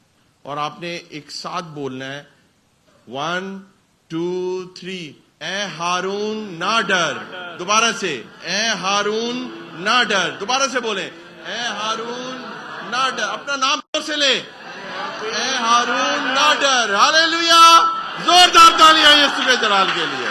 اور آپ نے ایک ساتھ بولنا ہے 1 2 3. اے ہارون نہ ڈر. دوبارہ سے اے ہارون نہ ڈر. دوبارہ سے بولیں اے ہارون نہ ڈر. اپنا نام سے لے. اے ہارون نہ ڈر. ہاللیلویا. زوردار تالیاں یسوع کے جلال کے لیے.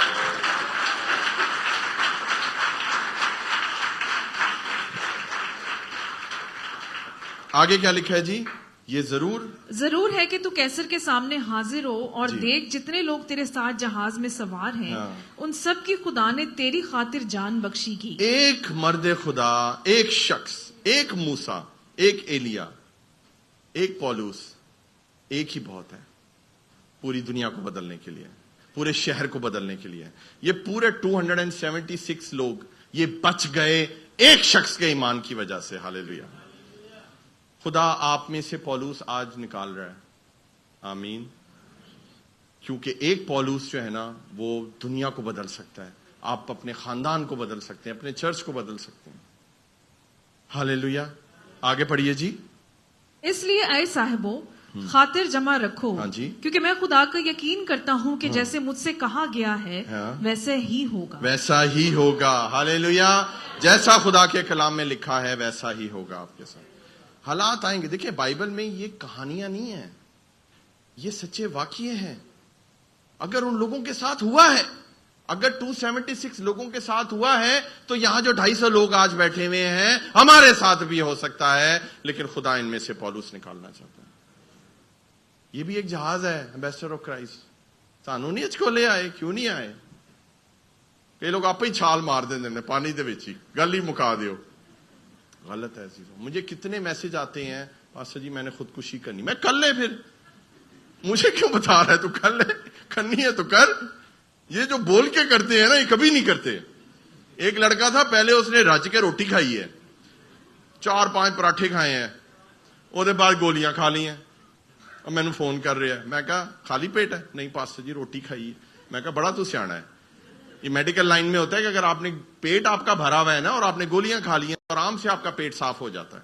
آگے کیا لکھا ہے جی؟ یہ ضرور ہے کہ تو کیسر کے سامنے حاضر ہو اور دیکھ جتنے لوگ تیرے ساتھ جہاز میں سوار ہیں ان سب کی خدا نے تیری خاطر جان بخشی کی. ایک مرد خدا, ایک شخص, ایک موسیٰ, ایک ایلیا, ایک پولوس, ایک ہی بہت ہے پوری دنیا کو بدلنے کے لیے, پورے شہر کو بدلنے کے لیے. یہ پورے 276 لوگ یہ بچ گئے ایک شخص کے ایمان کی وجہ سے. ہاللیلویا. خدا آپ میں سے پولوس آج نکال رہا ہے. آمین. کیونکہ ایک پولوس جو ہے نا وہ دنیا کو بدل سکتا ہے. آپ اپنے خاندان کو بدل سکتے ہیں, اپنے چرچ کو بدل سکتے ہیں. ہاللیلویا. آگے پڑھیے جی. اس لیے اے صاحبو خاطر جمع رکھو, کیونکہ میں خدا کا یقین کرتا ہوں کہ جیسے مجھ سے کہا گیا ہے ویسے ہی ہوگا. ہاللیلویا. جیسا خدا کے کلام میں لکھا ہے ویسا ہی ہوگا آپ کے ساتھ. حالات آئیں گے. دیکھیں بائبل میں یہ کہانیاں نہیں ہیں, یہ سچے واقعے ہیں. اگر ان لوگوں کے ساتھ ہوا ہے, اگر 276 لوگوں کے ساتھ ہوا ہے تو یہاں جو 250 لوگ آج بیٹھے ہوئے ہیں ہمارے ساتھ بھی ہو سکتا ہے. لیکن خدا ان میں سے پولوس نکالنا چاہتا ہے. یہ بھی ایک جہاز ہے, ایمبیسڈر آف کرائسٹ. سانو نہیں اچ کو لے آئے, کیوں نہیں آئے؟ کئی لوگ آپ ہی چھال مار دیں پانی دے وچ ہی, گل ہی مکا دیو. غلط ہے عزیزوں. مجھے کتنے میسج آتے ہیں پاسٹر جی میں نے خودکشی کرنی. میں کر لے, پھر مجھے کیوں بتا رہا ہے تو کر لے, کرنی ہے تو کر. یہ جو بول کے کرتے ہیں نا یہ کبھی نہیں کرتے. ایک لڑکا تھا, پہلے اس نے رج کے روٹی کھائی ہے, 4-5 پراٹھے کھائے ہیں, وہ بعد گولیاں کھا لی ہیں. اب میں نے فون کر رہا ہے, میں کہا خالی پیٹ ہے؟ نہیں پاسٹر جی روٹی کھائی ہے. میں کہا بڑا تو سیانا ہے. یہ میڈیکل لائن میں ہوتا ہے کہ اگر آپ نے پیٹ آپ کا بھرا ہوا ہے نا اور آپ نے گولیاں کھا لی ہیں تو آرام سے آپ کا پیٹ صاف ہو جاتا ہے.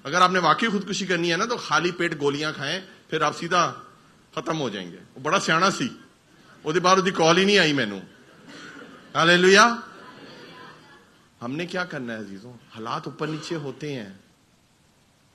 اگر آپ نے واقعی خودکشی کرنی ہے نا تو خالی پیٹ گولیاں کھائیں, پھر آپ سیدھا ختم ہو جائیں گے. وہ بڑا سیانا سی, وہ بعد وہ کال ہی نہیں آئی مینوں. ہاللیلویا. ہم نے کیا کرنا ہے عزیزوں؟ حالات اوپر نیچے ہوتے ہیں,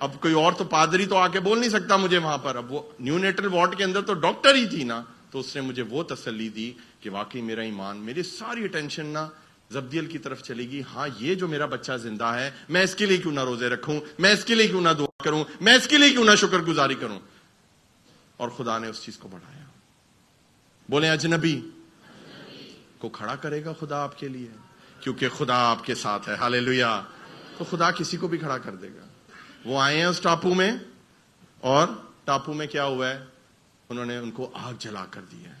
اب کوئی اور تو پادری تو آ کے بول نہیں سکتا مجھے وہاں پر. اب وہ نیو نیٹل وارڈ کے اندر تو ڈاکٹر ہی تھی نا, تو اس نے مجھے وہ تسلی دی کہ واقعی میرا ایمان, میری ساری اٹینشن نا زبدیل کی طرف چلے گی. ہاں یہ جو میرا بچہ زندہ ہے, میں اس کے لیے کیوں نہ روزے رکھوں, میں اس کے لیے کیوں نہ دعا کروں, میں اس کے لیے کیوں نہ شکر گزاری کروں. اور خدا نے اس چیز کو بڑھایا. بولیں اجنبی کو کھڑا کرے گا خدا آپ کے لیے, کیونکہ خدا آپ کے ساتھ ہے. ہاللیلویا. تو خدا کسی کو بھی کھڑا کر دے گا. وہ آئے ہیں اس ٹاپو میں, اور ٹاپو میں کیا ہوا ہے, انہوں نے ان کو آگ جلا کر دی ہے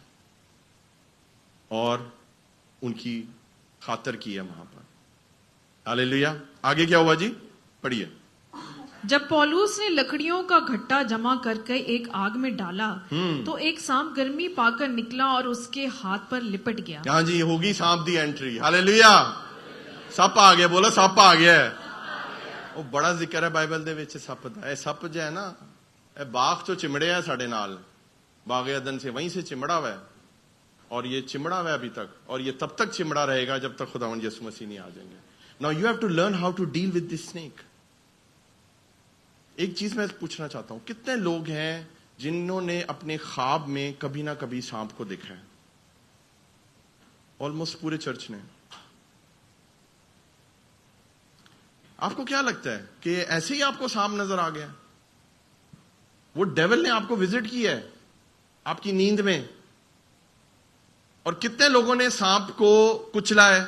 اور ان کی خاطر کی ہے وہاں پر. ہاللیلویا. آگے کیا ہوا جی, پڑھیے. جب پولوس نے لکڑیوں کا گھٹا جمع کر کے ایک آگ میں ڈالا تو ایک سانپ گرمی پا کر نکلا اور اس کے ہاتھ پر لپٹ گیا. ہاں جی, ہوگی سانپ دی انٹری. ہاللیلویا. سپ آ گیا, بولا سپ آ گیا ہے. وہ بڑا ذکر ہے بائبل دے وچ سپ دا. اے سپ جو ہے نا, اے باغ چو چمڑے ہے ساڈے نال, باغ عدن سے وہیں سے چمڑا ہوا ہے, اور یہ چمڑا ہوا ہے ابھی تک, اور یہ تب تک چمڑا رہے گا جب تک خداوند یسوع مسیح نہیں آ جائیں گے. Now you have to learn how to deal with this snake. ایک چیز میں پوچھنا چاہتا ہوں, کتنے لوگ ہیں جنہوں نے اپنے خواب میں کبھی نہ کبھی سانپ کو دیکھا ہے؟ آلموسٹ پورے چرچ نے. آپ کو کیا لگتا ہے کہ ایسے ہی آپ کو سانپ نظر آ گیا؟ وہ ڈیول نے آپ کو وزٹ کیا ہے آپ کی نیند میں؟ اور کتنے لوگوں نے سانپ کو کچلا ہے؟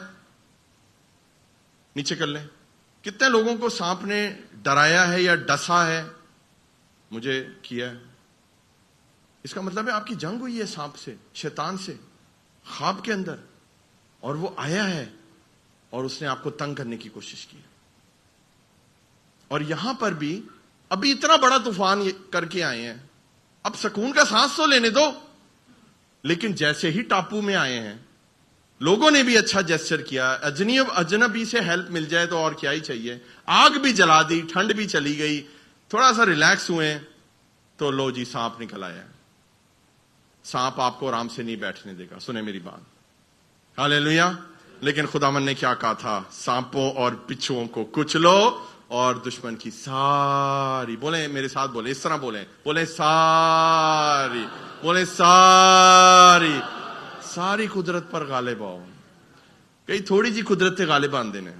نیچے کر لیں. کتنے لوگوں کو سانپ نے ڈرایا ہے یا ڈسا ہے؟ مجھے کیا ہے. اس کا مطلب ہے آپ کی جنگ ہوئی ہے سانپ سے, شیطان سے, خواب کے اندر, اور وہ آیا ہے اور اس نے آپ کو تنگ کرنے کی کوشش کی. اور یہاں پر بھی ابھی اتنا بڑا طوفان کر کے آئے ہیں, اب سکون کا سانس تو لینے دو. لیکن جیسے ہی ٹاپو میں آئے ہیں, لوگوں نے بھی اچھا جیسچر کیا, اجنبی سے ہیلپ مل جائے تو اور کیا ہی چاہیے. آگ بھی جلا دی, ٹھنڈ بھی چلی گئی, تھوڑا سا ریلیکس ہوئے تو لو جی سانپ نکل آیا. سانپ آپ کو آرام سے نہیں بیٹھنے دے گا, سنیں میری بات. ہاللیلویا. لیکن خداوند نے کیا کہا تھا, سانپوں اور بچھوؤں کو کچلو اور دشمن کی ساری, بولیں میرے ساتھ, بولیں اس طرح, بولیں ساری, بولیں ساری, ساری قدرت پر غالب آؤ. کئی تھوڑی جی قدرت سے غالب آن دینے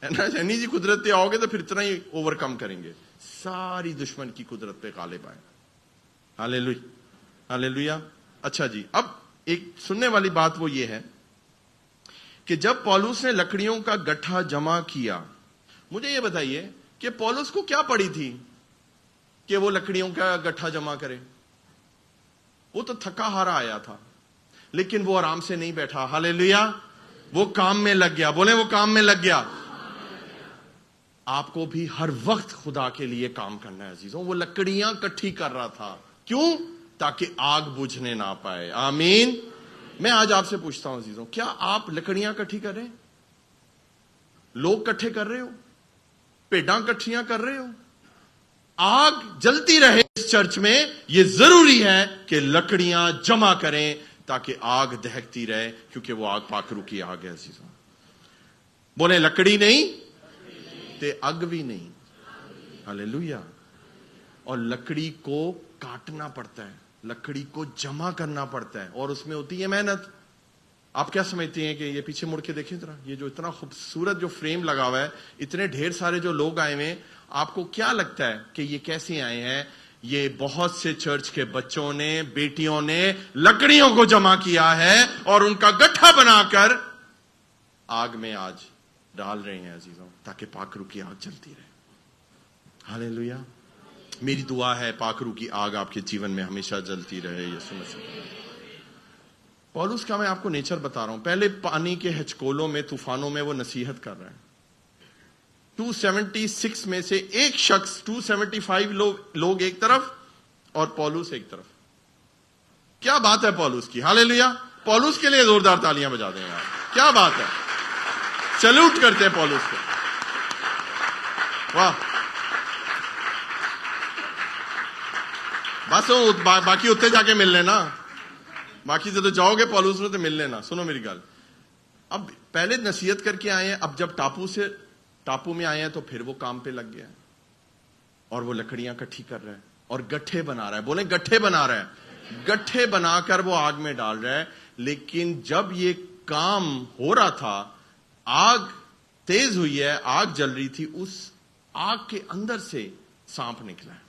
جی, قدرت پہ آؤ گے تو پھر اتنا ہی اوور کم کریں گے. ساری دشمن کی قدرت پہ غالب آئے. ہاللیلویا. ہاللیلویا. اچھا جی, اب ایک سننے والی بات وہ یہ ہے کہ جب پولس نے لکڑیوں کا گٹھا جمع کیا, مجھے یہ بتائیے کہ پولس کو کیا پڑی تھی کہ وہ لکڑیوں کا گٹھا جمع کرے؟ وہ تو تھکا ہارا آیا تھا, لیکن وہ آرام سے نہیں بیٹھا. ہاللیلویا. وہ کام میں لگ گیا. بولیں وہ کام میں لگ گیا. آپ کو بھی ہر وقت خدا کے لیے کام کرنا ہے عزیزوں. وہ لکڑیاں کٹھی کر رہا تھا, کیوں؟ تاکہ آگ بجھنے نہ پائے. آمین. میں آج آپ سے پوچھتا ہوں عزیزوں, کیا آپ لکڑیاں کٹھی کر رہے ہیں؟ لوگ کٹھے کر رہے ہو؟ پیڑاں کٹھیاں کر رہے ہو؟ آگ جلتی رہے اس چرچ میں, یہ ضروری ہے کہ لکڑیاں جمع کریں تاکہ آگ دہکتی رہے, کیونکہ وہ آگ پاکرو کی آگ ہے عزیزوں. بولیں لکڑی نہیں تے اگ بھی نہیں. ہاللیلویا. اور لکڑی کو کاٹنا پڑتا ہے, لکڑی کو جمع کرنا پڑتا ہے, اور اس میں ہوتی ہے محنت. آپ کیا سمجھتے ہیں کہ یہ پیچھے مڑ کے دیکھیں ذرا, یہ جو اتنا خوبصورت جو فریم لگا ہوا ہے, اتنے ڈھیر سارے جو لوگ آئے ہوئے, آپ کو کیا لگتا ہے کہ یہ کیسے آئے ہیں؟ یہ بہت سے چرچ کے بچوں نے, بیٹیوں نے لکڑیوں کو جمع کیا ہے اور ان کا گٹھا بنا کر آگ میں آج ڈال رہے ہیں عزیزوں, تاکہ پاکرو کی آگ جلتی رہے. ہاللیلویا. میری دعا ہے پاکرو کی آگ آپ کے جیون میں ہمیشہ جلتی رہے یسوع مسیح. پولس کا میں آپ کو نیچر بتا رہا ہوں. پہلے پانی کے ہچکولوں میں, طوفانوں میں وہ نصیحت کر رہا ہے. 276 میں سے ایک شخص, 275 لوگ ایک طرف اور پولس ایک طرف. کیا بات ہے پولس کی. ہاللیلویا. پولس کے لیے زوردار تالیاں بجا دیں یار, کیا بات ہے. سیلوٹ کرتے ہیں پولس کو. واہ. بس باقی اتنے جا کے مل لینا, باقی سے تو جاؤ گے پولس نے تو مل لینا. سنو میری گل, اب پہلے نصیحت کر کے آئے ہیں, اب جب ٹاپو میں آئے ہیں تو پھر وہ کام پہ لگ گیا. اور وہ لکڑیاں کٹھی کر رہا ہے اور گٹھے بنا رہا ہے. بولیں گٹھے بنا رہا ہے. گٹھے بنا کر وہ آگ میں ڈال رہا ہے. لیکن جب یہ کام ہو رہا تھا, آگ تیز ہوئی ہے, آگ جل رہی تھی, اس آگ کے اندر سے سانپ نکلا ہے.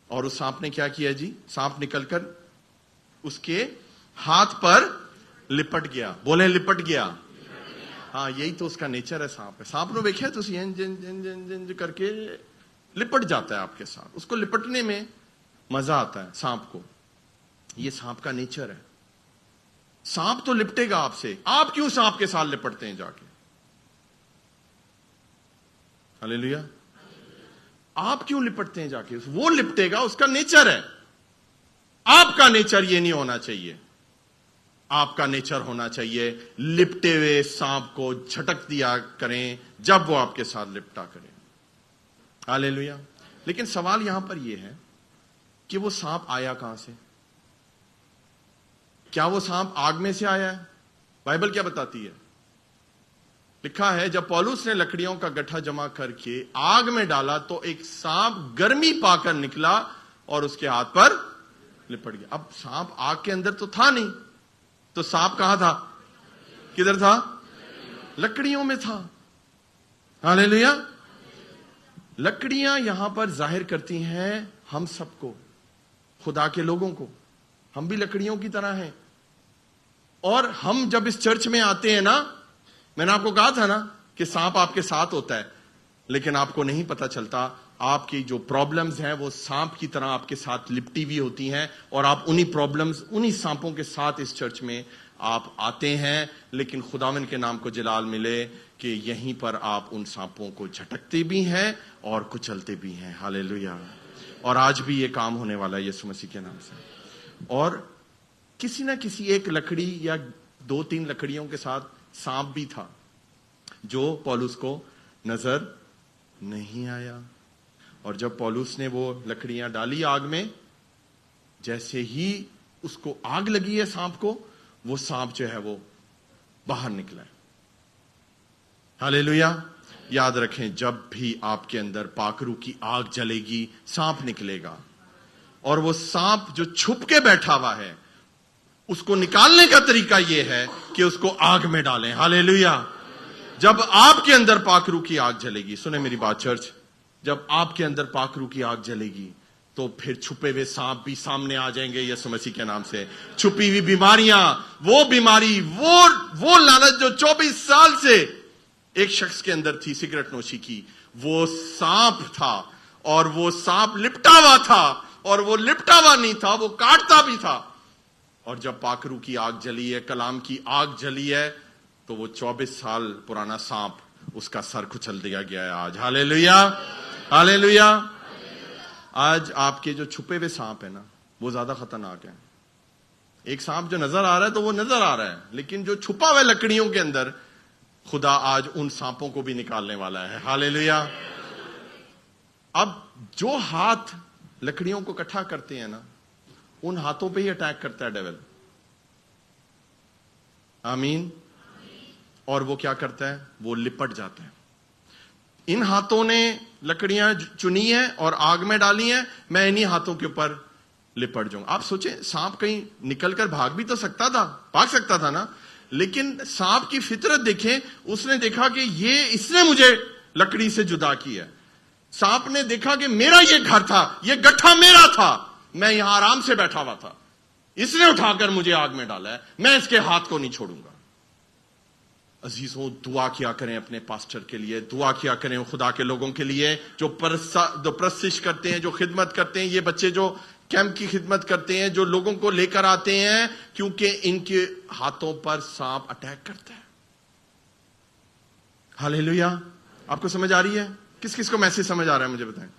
اور اس سانپ نے کیا کیا جی؟ سانپ نکل کر اس کے ہاتھ پر لپٹ گیا. بولیں لپٹ گیا. ہاں, یہی تو اس کا نیچر ہے. سانپ نو دیکھے تو انج کر کے لپٹ جاتا ہے آپ کے ساتھ. اس کو لپٹنے میں مزہ آتا ہے سانپ کو. یہ سانپ کا نیچر ہے. سانپ تو لپٹے گا آپ سے. آپ کیوں سانپ کے ساتھ لپٹتے ہیں جا کے؟ ہلیلویا. آپ کیوں لپٹتے ہیں جا کے؟ وہ لپٹے گا, اس کا نیچر ہے. آپ کا نیچر یہ نہیں ہونا چاہیے. آپ کا نیچر ہونا چاہیے لپٹے ہوئے سانپ کو جھٹک دیا کریں جب وہ آپ کے ساتھ لپٹا کریں. ہلیلویا. لیکن سوال یہاں پر یہ ہے کہ وہ سانپ آیا کہاں سے؟ کیا وہ سانپ آگ میں سے آیا ہے؟ بائبل کیا بتاتی ہے؟ لکھا ہے جب پولس نے لکڑیوں کا گٹھا جمع کر کے آگ میں ڈالا تو ایک سانپ گرمی پا کر نکلا اور اس کے ہاتھ پر لپٹ گیا. اب سانپ آگ کے اندر تو تھا نہیں, تو سانپ کہاں تھا؟ کدھر تھا؟ لکڑیوں میں تھا. ہلیلویا. لکڑیاں یہاں پر ظاہر کرتی ہیں ہم سب کو, خدا کے لوگوں کو. ہم بھی لکڑیوں کی طرح ہیں. اور ہم جب اس چرچ میں آتے ہیں نا, میں نے آپ کو کہا تھا نا کہ سانپ آپ کے ساتھ ہوتا ہے, لیکن آپ کو نہیں پتا چلتا. آپ کی جو پرابلمز ہیں وہ سانپ کی طرح آپ کے ساتھ لپٹی ہوئی ہوتی ہیں, اور آپ انہی پرابلمز, انہی سانپوں کے ساتھ اس چرچ میں آپ آتے ہیں. لیکن خداوند کے نام کو جلال ملے کہ یہیں پر آپ ان سانپوں کو جھٹکتے بھی ہیں اور کچلتے بھی ہیں. ہاللیلویا. اور آج بھی یہ کام ہونے والا ہے یسوع مسیح کے نام سے. اور کسی نہ کسی ایک لکڑی یا 2-3 لکڑیوں کے ساتھ سانپ بھی تھا جو پولس کو نظر نہیں آیا. اور جب پولس نے وہ لکڑیاں ڈالی آگ میں, جیسے ہی اس کو آگ لگی ہے سانپ کو, وہ سانپ جو ہے وہ باہر نکلا ہے. ہاللیلویا. یاد رکھیں جب بھی آپ کے اندر پاکرو کی آگ جلے گی سانپ نکلے گا. اور وہ سانپ جو چھپ کے بیٹھا ہوا ہے اس کو نکالنے کا طریقہ یہ ہے کہ اس کو آگ میں ڈالیں. ہاللیلویا. جب آپ کے اندر پاکرو کی آگ جلے گی, سنیں میری بات چرچ, جب آپ کے اندر پاکرو کی آگ جلے گی تو پھر چھپے ہوئے سانپ بھی سامنے آ جائیں گے یسوع مسیح کے نام سے. چھپی ہوئی بیماریاں, وہ بیماری, وہ لعنت جو 24 سال سے ایک شخص کے اندر تھی سگریٹ نوشی کی, وہ سانپ تھا. اور وہ سانپ لپٹا ہوا تھا, اور وہ لپٹا ہوا نہیں تھا, وہ کاٹتا بھی تھا. اور جب پاکرو کی آگ جلی ہے, کلام کی آگ جلی ہے, تو وہ 24 سال پرانا سانپ, اس کا سر کچل دیا گیا ہے آج. ہاللیلویا. ہاللیلویا. آج آپ کے جو چھپے ہوئے سانپ ہیں نا وہ زیادہ خطرناک ہیں. ایک سانپ جو نظر آ رہا ہے تو وہ نظر آ رہا ہے, لیکن جو چھپا ہوا ہے لکڑیوں کے اندر, خدا آج ان سانپوں کو بھی نکالنے والا ہے. ہاللیلویا. اب جو ہاتھ لکڑیوں کو اکٹھا کرتے ہیں نا, ان ہاتھوں پہ ہی اٹیک کرتا ہے ڈیول. آمین. اور وہ کیا کرتا ہے؟ وہ لپٹ جاتا ہے. ان ہاتھوں نے لکڑیاں چنی ہیں اور آگ میں ڈالی ہیں, میں انہی ہاتھوں کے اوپر لپٹ جاؤں. آپ سوچیں, سانپ کہیں نکل کر بھاگ بھی تو سکتا تھا, بھاگ سکتا تھا نا, لیکن سانپ کی فطرت دیکھیں, اس نے دیکھا کہ اس نے مجھے لکڑی سے جدا کیا ہے. سانپ نے دیکھا کہ میرا یہ گھر تھا, یہ گٹھا میرا تھا, میں یہاں آرام سے بیٹھا ہوا تھا, اس نے اٹھا کر مجھے آگ میں ڈالا ہے, میں اس کے ہاتھ کو نہیں چھوڑوں گا. عزیزوں, دعا کیا کریں اپنے پاسٹر کے لیے, دعا کیا کریں خدا کے لوگوں کے لیے جو پرستش کرتے ہیں, جو خدمت کرتے ہیں. یہ بچے جو کیمپ کی خدمت کرتے ہیں, جو لوگوں کو لے کر آتے ہیں, کیونکہ ان کے ہاتھوں پر سانپ اٹیک کرتا ہے. ہاللیلویا. آپ کو سمجھ آ رہی ہے؟ کس کس کو میسج سمجھ آ رہا ہے مجھے بتائیں.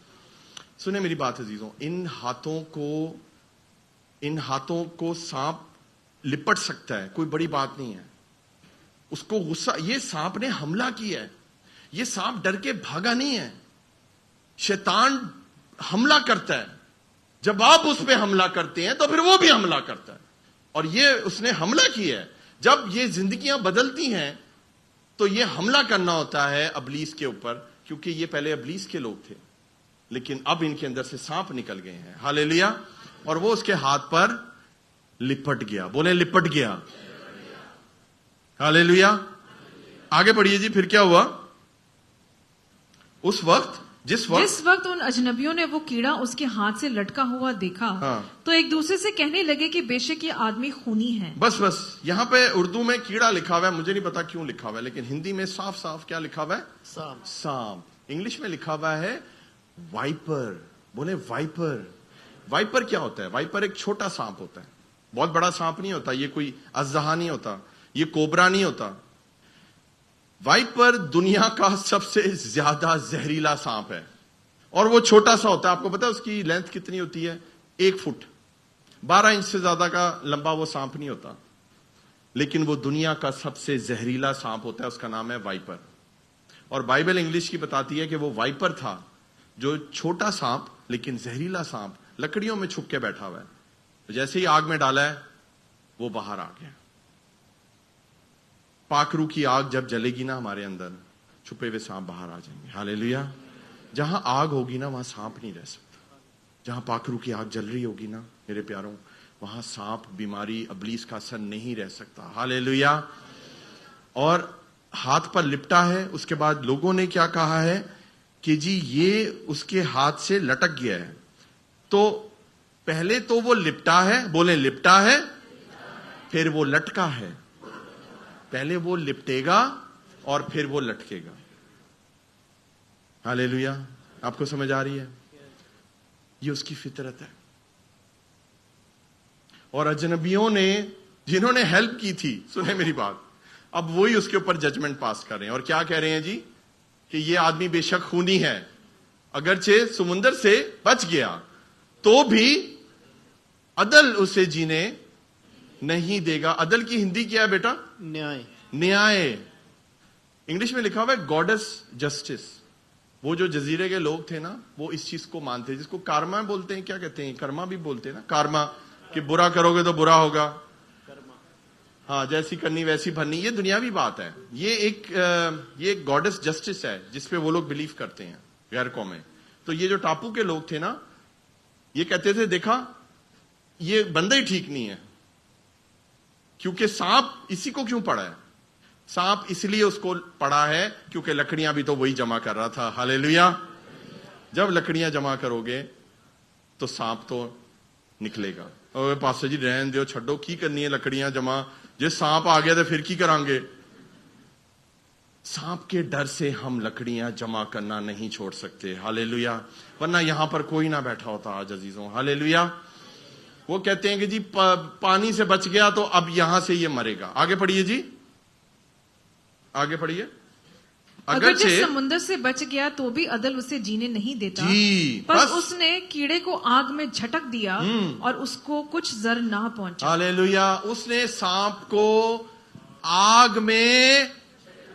سنیں میری بات عزیزوں, ان ہاتھوں کو سانپ لپٹ سکتا ہے, کوئی بڑی بات نہیں ہے. اس کو غصہ, یہ سانپ نے حملہ کیا ہے, یہ سانپ ڈر کے بھاگا نہیں ہے. شیطان حملہ کرتا ہے, جب آپ اس پہ حملہ کرتے ہیں تو پھر وہ بھی حملہ کرتا ہے. اور یہ اس نے حملہ کیا ہے. جب یہ زندگیاں بدلتی ہیں تو یہ حملہ کرنا ہوتا ہے ابلیس کے اوپر, کیونکہ یہ پہلے ابلیس کے لوگ تھے. لیکن اب ان کے اندر سے سانپ نکل گئے ہیں. ہاللیلویا. اور وہ اس کے ہاتھ پر لپٹ گیا. بولیں لپٹ گیا. ہاللیلویا. آگے پڑھیے جی. پھر کیا ہوا؟ اس وقت جس وقت ان اجنبیوں نے وہ کیڑا اس کے ہاتھ سے لٹکا ہوا دیکھا تو ایک دوسرے سے کہنے لگے کہ بے شک یہ آدمی خونی ہے. بس یہاں پہ اردو میں کیڑا لکھا ہوا ہے, مجھے نہیں پتا کیوں لکھا ہوا ہے, لیکن ہندی میں صاف صاف کیا لکھا ہوا ہے؟ سانپ. انگلش میں لکھا ہوا ہے وائپر. بولے وائپر. وائپر کیا ہوتا ہے؟ وائپر ایک چھوٹا سانپ ہوتا ہے, بہت بڑا سانپ نہیں ہوتا. یہ کوئی اژدہا نہیں ہوتا, یہ کوبرا نہیں ہوتا. وائپر دنیا کا سب سے زیادہ زہریلا سانپ ہے, اور وہ چھوٹا سا ہوتا ہے. آپ کو پتا ہے اس کی لینتھ کتنی ہوتی ہے؟ 1 فٹ. 12 انچ سے زیادہ کا لمبا وہ سانپ نہیں ہوتا, لیکن وہ دنیا کا سب سے زہریلا سانپ ہوتا ہے. اس کا نام ہے وائپر. اور بائبل انگلش کی بتاتی ہے کہ وہ وائپر تھا, جو چھوٹا سانپ لیکن زہریلا سانپ لکڑیوں میں چھپ کے بیٹھا ہوا ہے. جیسے ہی آگ میں ڈالا ہے وہ باہر آ گیا. پاکرو کی آگ جب جلے گی نا ہمارے اندر, چھپے ہوئے سانپ باہر آ جائیں گے. ہاللیلویا. جہاں آگ ہوگی نا وہاں سانپ نہیں رہ سکتا. جہاں پاکرو کی آگ جل رہی ہوگی نا میرے پیاروں, وہاں سانپ, بیماری, ابلیس کا اثر نہیں رہ سکتا. ہاللیلویا. اور ہاتھ پر لپٹا ہے. اس کے بعد لوگوں نے کیا کہا ہے کہ جی یہ اس کے ہاتھ سے لٹک گیا ہے. تو پہلے تو وہ لپٹا ہے. بولیں لپٹا ہے. پھر وہ لٹکا ہے. پہلے وہ لپٹے گا اور پھر وہ لٹکے گا. ہاللیلویا. آپ کو سمجھ آ رہی ہے؟ یہ اس کی فطرت ہے. اور اجنبیوں نے جنہوں نے ہیلپ کی تھی, سنیں میری بات, اب وہی اس کے اوپر ججمنٹ پاس کر رہے ہیں. اور کیا کہہ رہے ہیں جی؟ کہ یہ آدمی بے شک خونی ہے, اگرچہ سمندر سے بچ گیا تو بھی عدل اسے جینے نہیں دے گا. عدل کی ہندی کیا ہے بیٹا؟ نیائے. انگلش میں لکھا ہوا ہے گاڈس جسٹس. وہ جو جزیرے کے لوگ تھے نا, وہ اس چیز کو مانتے, جس کو کارما بولتے ہیں. کیا کہتے ہیں؟ کرما بھی بولتے ہیں نا, کارما, کہ برا کرو گے تو برا ہوگا. ہاں, جیسی کرنی ویسی بھرنی. یہ دنیاوی بات ہے. یہ ایک گاڈس جسٹس ہے جس پہ وہ لوگ بلیو کرتے ہیں غیر قومیں. تو یہ جو ٹاپو کے لوگ تھے نا, یہ کہتے تھے دیکھا یہ بندہ ہی ٹھیک نہیں ہے, کیونکہ سانپ اسی کو کیوں پڑا ہے؟ سانپ اس لیے اس کو پڑا ہے کیونکہ لکڑیاں بھی تو وہی جمع کر رہا تھا. ہاللیلویا. جب لکڑیاں جمع کرو گے تو سانپ تو نکلے گا. اور پاسٹر جی رہن دیو, چھڈو, کی کرنی ہے لکڑیاں جمع, جس سانپ آ گیا تو پھر کی کریں گے؟ سانپ کے ڈر سے ہم لکڑیاں جمع کرنا نہیں چھوڑ سکتے. ہاللیلویا. ورنہ یہاں پر کوئی نہ بیٹھا ہوتا آج عزیزوں. ہاللیلویا. وہ کہتے ہیں کہ جی پانی سے بچ گیا تو اب یہاں سے یہ مرے گا. آگے پڑھیے جی, آگے پڑھیے. اگرچہ سمندر سے بچ گیا تو بھی عدل اسے جینے نہیں دیتا. بس اس نے کیڑے کو آگ میں جھٹک دیا اور اس کو کچھ زر نہ پہنچا. ہاللیلویا. اس نے سانپ کو آگ میں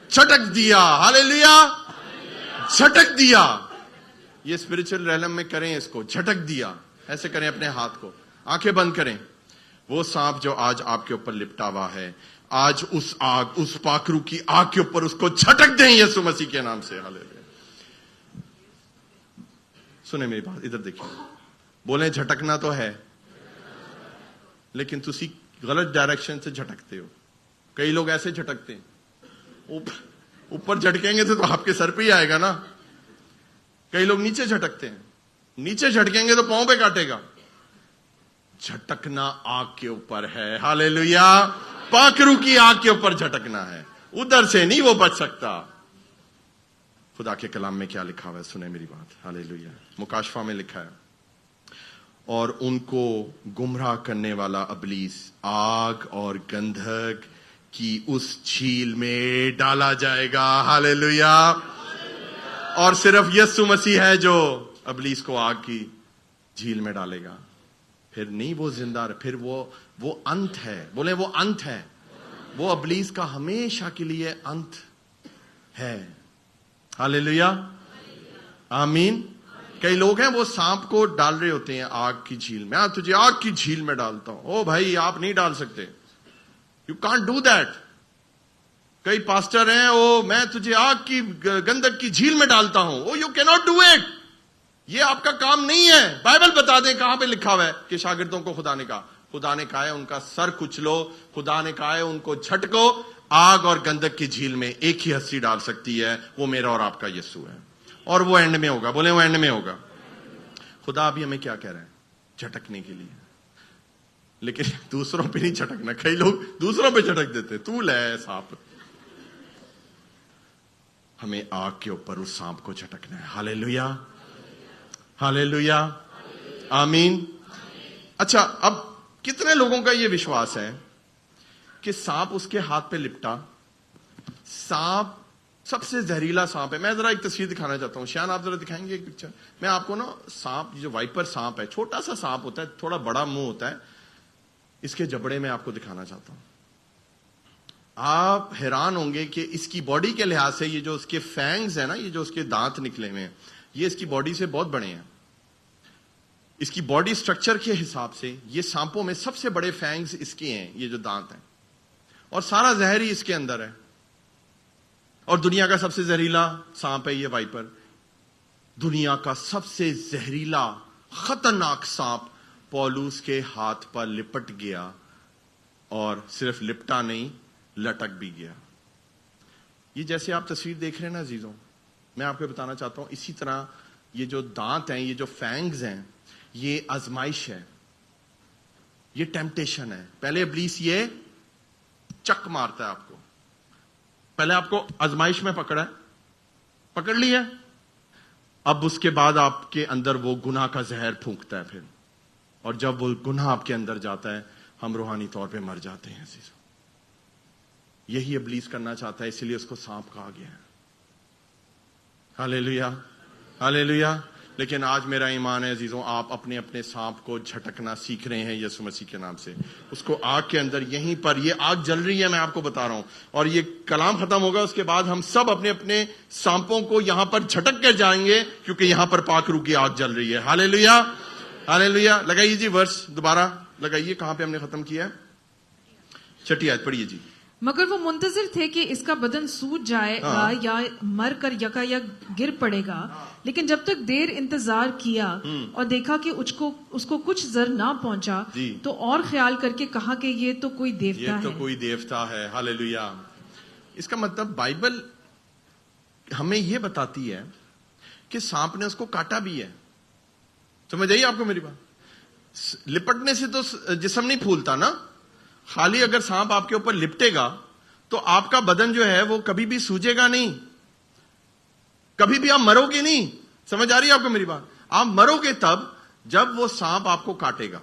جھٹک دیا. ہاللیلویا. جھٹک دیا. یہ اسپرچل ریلم میں کریں اس کو, جھٹک دیا. ایسے کریں اپنے ہاتھ کو, آنکھیں بند کریں. وہ سانپ جو آج آپ کے اوپر لپٹا ہوا ہے, آج اس آگ, اس پاکرو کی آگ کے اوپر اس کو جھٹک دیں یسوع مسیح کے نام سے. ہاللیلویا. سنیں میری بات, ادھر دیکھیں. بولیں جھٹکنا تو ہے, لیکن تسی غلط ڈائریکشن سے جھٹکتے ہو. کئی لوگ ایسے جھٹکتے ہیں, اوپر جھٹکیں گے تو آپ کے سر پہ ہی آئے گا نا. کئی لوگ نیچے جھٹکتے ہیں, نیچے جھٹکیں گے تو پاؤں پہ کاٹے گا. جھٹکنا آگ کے اوپر ہے. ہاللیلویا. پاکرو کی آگ کے اوپر جھٹکنا ہے, ادھر سے نہیں وہ بچ سکتا. خدا کے کلام میں کیا لکھا ہوا ہے, سنیں میری بات. ہاللیلویا. مکاشفہ میں لکھا ہے, اور ان کو گمراہ کرنے والا ابلیس آگ اور گندھک کی اس جھیل میں ڈالا جائے گا. ہاللیلویا. اور صرف یسوع مسیح ہے جو ابلیس کو آگ کی جھیل میں ڈالے گا. پھر نہیں وہ زندہ, پھر وہ انت ہے. بولیں وہ انت ہے. وہ ابلیس کا ہمیشہ کے لیے انت ہے. ہاللیلویا. آمین. کئی لوگ ہیں وہ سانپ کو ڈال رہے ہوتے ہیں آگ کی جھیل میں. تجھے آگ کی جھیل میں ڈالتا ہوں. او بھائی, آپ نہیں ڈال سکتے. You can't do that. کئی پاسٹر ہیں, میں تجھے آگ کی گندک کی جھیل میں ڈالتا ہوں. یو کی ناٹ ڈو اٹ. یہ آپ کا کام نہیں ہے. بائبل بتا دیں کہاں پہ لکھا ہوا ہے کہ شاگردوں کو خدا نے کہا. خدا نے کہا ہے ان کا سر کچلو. خدا نے کہا ہے ان کو جھٹکو. آگ اور گندک کی جھیل میں ایک ہی ہستی ڈال سکتی ہے, وہ میرا اور آپ کا یسوع ہے, اور وہ اینڈ میں ہوگا. بولے وہ اینڈ میں ہوگا. خدا ابھی ہمیں کیا کہہ رہے ہیں؟ جھٹکنے کے لیے. لیکن دوسروں پہ نہیں جھٹکنا. کئی لوگ دوسروں پہ جھٹک دیتے, تو لے سانپ. ہمیں آگ کے اوپر اس سانپ کو جھٹکنا ہے. ہاللیلویا, ہاللیلویا, آمین. اچھا, اب کتنے لوگوں کا یہ وشواس ہے کہ سانپ اس کے ہاتھ پہ لپٹا؟ سانپ سب سے زہریلا سانپ ہے. میں ذرا ایک تصویر دکھانا چاہتا ہوں. شان آپ ذرا دکھائیں گے ایک پکچر؟ میں آپ کو نا سانپ, جو وائپر سانپ ہے, چھوٹا سا سانپ ہوتا ہے, تھوڑا بڑا منہ ہوتا ہے, اس کے جبڑے میں آپ کو دکھانا چاہتا ہوں. آپ حیران ہوں گے کہ اس کی باڈی کے لحاظ سے یہ جو اس کے فینگز ہیں نا, یہ جو اس کے دانت نکلے ہوئے ہیں, یہ اس کی باڈی سے بہت بڑے ہیں. اس کی باڈی سٹرکچر کے حساب سے یہ سانپوں میں سب سے بڑے فینگز اس کے ہیں, یہ جو دانت ہیں, اور سارا زہر ہی اس کے اندر ہے. اور دنیا کا سب سے زہریلا سانپ ہے یہ وائپر. دنیا کا سب سے زہریلا خطرناک سانپ پولوس کے ہاتھ پر لپٹ گیا, اور صرف لپٹا نہیں, لٹک بھی گیا. یہ جیسے آپ تصویر دیکھ رہے ہیں نا عزیزوں, میں آپ کو بتانا چاہتا ہوں, اسی طرح یہ جو دانت ہیں, یہ جو فینگز ہیں, یہ آزمائش ہے, یہ ٹیمپٹیشن ہے. پہلے ابلیس یہ چک مارتا ہے آپ کو, پہلے آپ کو آزمائش میں پکڑا ہے, پکڑ لیا, اب اس کے بعد آپ کے اندر وہ گناہ کا زہر پھونکتا ہے پھر, اور جب وہ گناہ آپ کے اندر جاتا ہے ہم روحانی طور پہ مر جاتے ہیں عزیزوں. یہی ابلیس کرنا چاہتا ہے, اسی لیے اس کو سانپ کہا گیا ہے. ہاللیلویا, ہاللیلویا. لیکن آج میرا ایمان ہے عزیزوں, آپ اپنے اپنے سانپ کو جھٹکنا سیکھ رہے ہیں یسوع مسیح کے نام سے. اس کو آگ کے اندر, یہیں پر یہ آگ جل رہی ہے, میں آپ کو بتا رہا ہوں, اور یہ کلام ختم ہوگا, اس کے بعد ہم سب اپنے اپنے سانپوں کو یہاں پر جھٹک کر جائیں گے, کیونکہ یہاں پر پاک روح کی آگ جل رہی ہے. ہاللیلویا, ہاللیلویا. لگائیے جی ورس دوبارہ لگائیے, کہاں پہ ہم نے ختم کیا ہے؟ 6 آیت پڑھیے جی. مگر وہ منتظر تھے کہ اس کا بدن سوج جائے گا یا مر کر یکا یک گر پڑے گا, لیکن جب تک دیر انتظار کیا اور دیکھا کہ اس کو کچھ زر نہ پہنچا, تو اور خیال کر کے کہا کہ یہ تو کوئی دیوتا ہے. یہ تو کوئی دیوتا ہے. ہاللیلویا. اس کا مطلب بائبل ہمیں یہ بتاتی ہے کہ سانپ نے اس کو کاٹا بھی ہے. سمجھ آئیے آپ کو میری بات؟ لپٹنے سے تو جسم نہیں پھولتا نا. خالی اگر سانپ آپ کے اوپر لپٹے گا تو آپ کا بدن جو ہے وہ کبھی بھی سوجے گا نہیں, کبھی بھی آپ مرو گے نہیں. سمجھ آ رہی ہے آپ کو میری بات؟ آپ مرو گے تب جب وہ سانپ آپ کو کاٹے گا.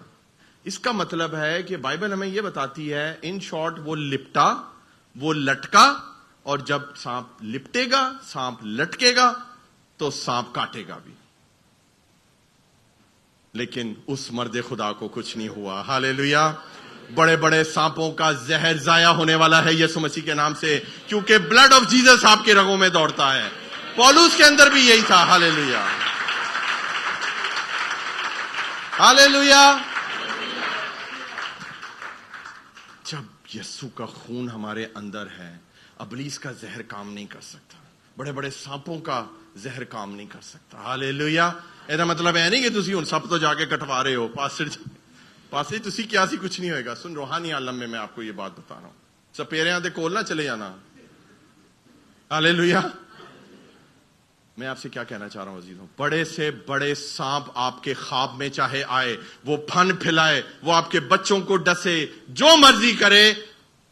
اس کا مطلب ہے کہ بائبل ہمیں یہ بتاتی ہے, ان شارٹ, وہ لپٹا, وہ لٹکا, اور جب سانپ لپٹے گا, سانپ لٹکے گا, تو سانپ کاٹے گا بھی. لیکن اس مرد خدا کو کچھ نہیں ہوا. ہاللیلویا. بڑے بڑے سانپوں کا زہر ضائع ہونے والا ہے یسوع مسیح کے نام سے, کیونکہ بلڈ آف جیزس آپ کے رگوں میں دوڑتا ہے. پولوس کے اندر بھی یہی تھا. ہاللیلویا, ہاللیلویا. جب یسوع کا خون ہمارے اندر ہے, ابلیس کا زہر کام نہیں کر سکتا, بڑے بڑے سانپوں کا زہر کام نہیں کر سکتا. ہاللیلویا. ایسا مطلب ہے نہیں کہ تسی ہن سب تو جا کے کٹوا رہے ہو, پاسے تسی کیا سی کچھ نہیں ہوئے گا. سن, روحانی عالم میں آپ کو یہ بات بتا رہا ہوں, سپیریاں دے کول نہ چلے جانا. ہاللیلویا. میں آپ سے کیا کہنا چاہ رہا ہوں عزیزوں, بڑے سے بڑے سانپ آپ کے خواب میں چاہے آئے, وہ پھن پھیلائے, وہ آپ کے بچوں کو ڈسے, جو مرضی کرے,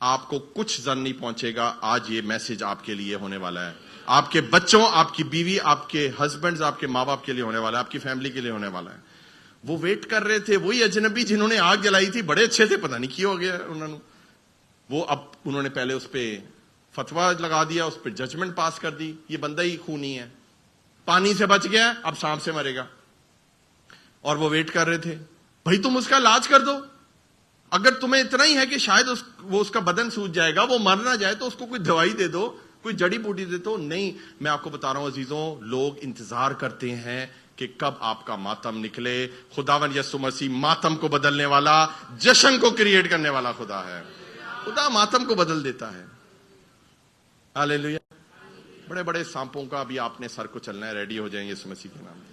آپ کو کچھ زن نہیں پہنچے گا. آج یہ میسج آپ کے لیے ہونے والا ہے, آپ کے بچوں, آپ کی بیوی, آپ کے ہسبینڈز, آپ کے ماں باپ کے لیے ہونے والا ہے, آپ کی فیملی کے لیے ہونے والا ہے. وہ ویٹ کر رہے تھے, وہی اجنبی جنہوں نے آگ جلائی تھی, بڑے اچھے تھے, پتہ نہیں کیا ہو گیا انہوں نے. وہ اب انہوں نے پہلے اس پہ فتوا لگا دیا, اس پہ ججمنٹ پاس کر دی, یہ بندہ ہی خونی ہے, پانی سے بچ گیا, اب سانپ سے مرے گا. اور وہ ویٹ کر رہے تھے, بھائی تم اس کا علاج کر دو, اگر تمہیں اتنا ہی ہے کہ شاید وہ اس کا بدن سوج جائے گا, وہ مر نہ جائے, تو اس کو کوئی دوائی دے دو, کوئی جڑی بوٹی دے دو. نہیں, میں آپ کو بتا رہا ہوں عزیزوں, لوگ انتظار کرتے ہیں کہ کب آپ کا ماتم نکلے. خداوند یسوع مسیح ماتم کو بدلنے والا, جشن کو کریٹ کرنے والا خدا ہے. خدا ماتم کو بدل دیتا ہے. ہاللیلویا. بڑے بڑے سانپوں کا بھی آپ نے سر کو چلنا ہے, ریڈی ہو جائیں یسوع مسیح کے نام میں.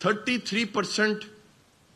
33%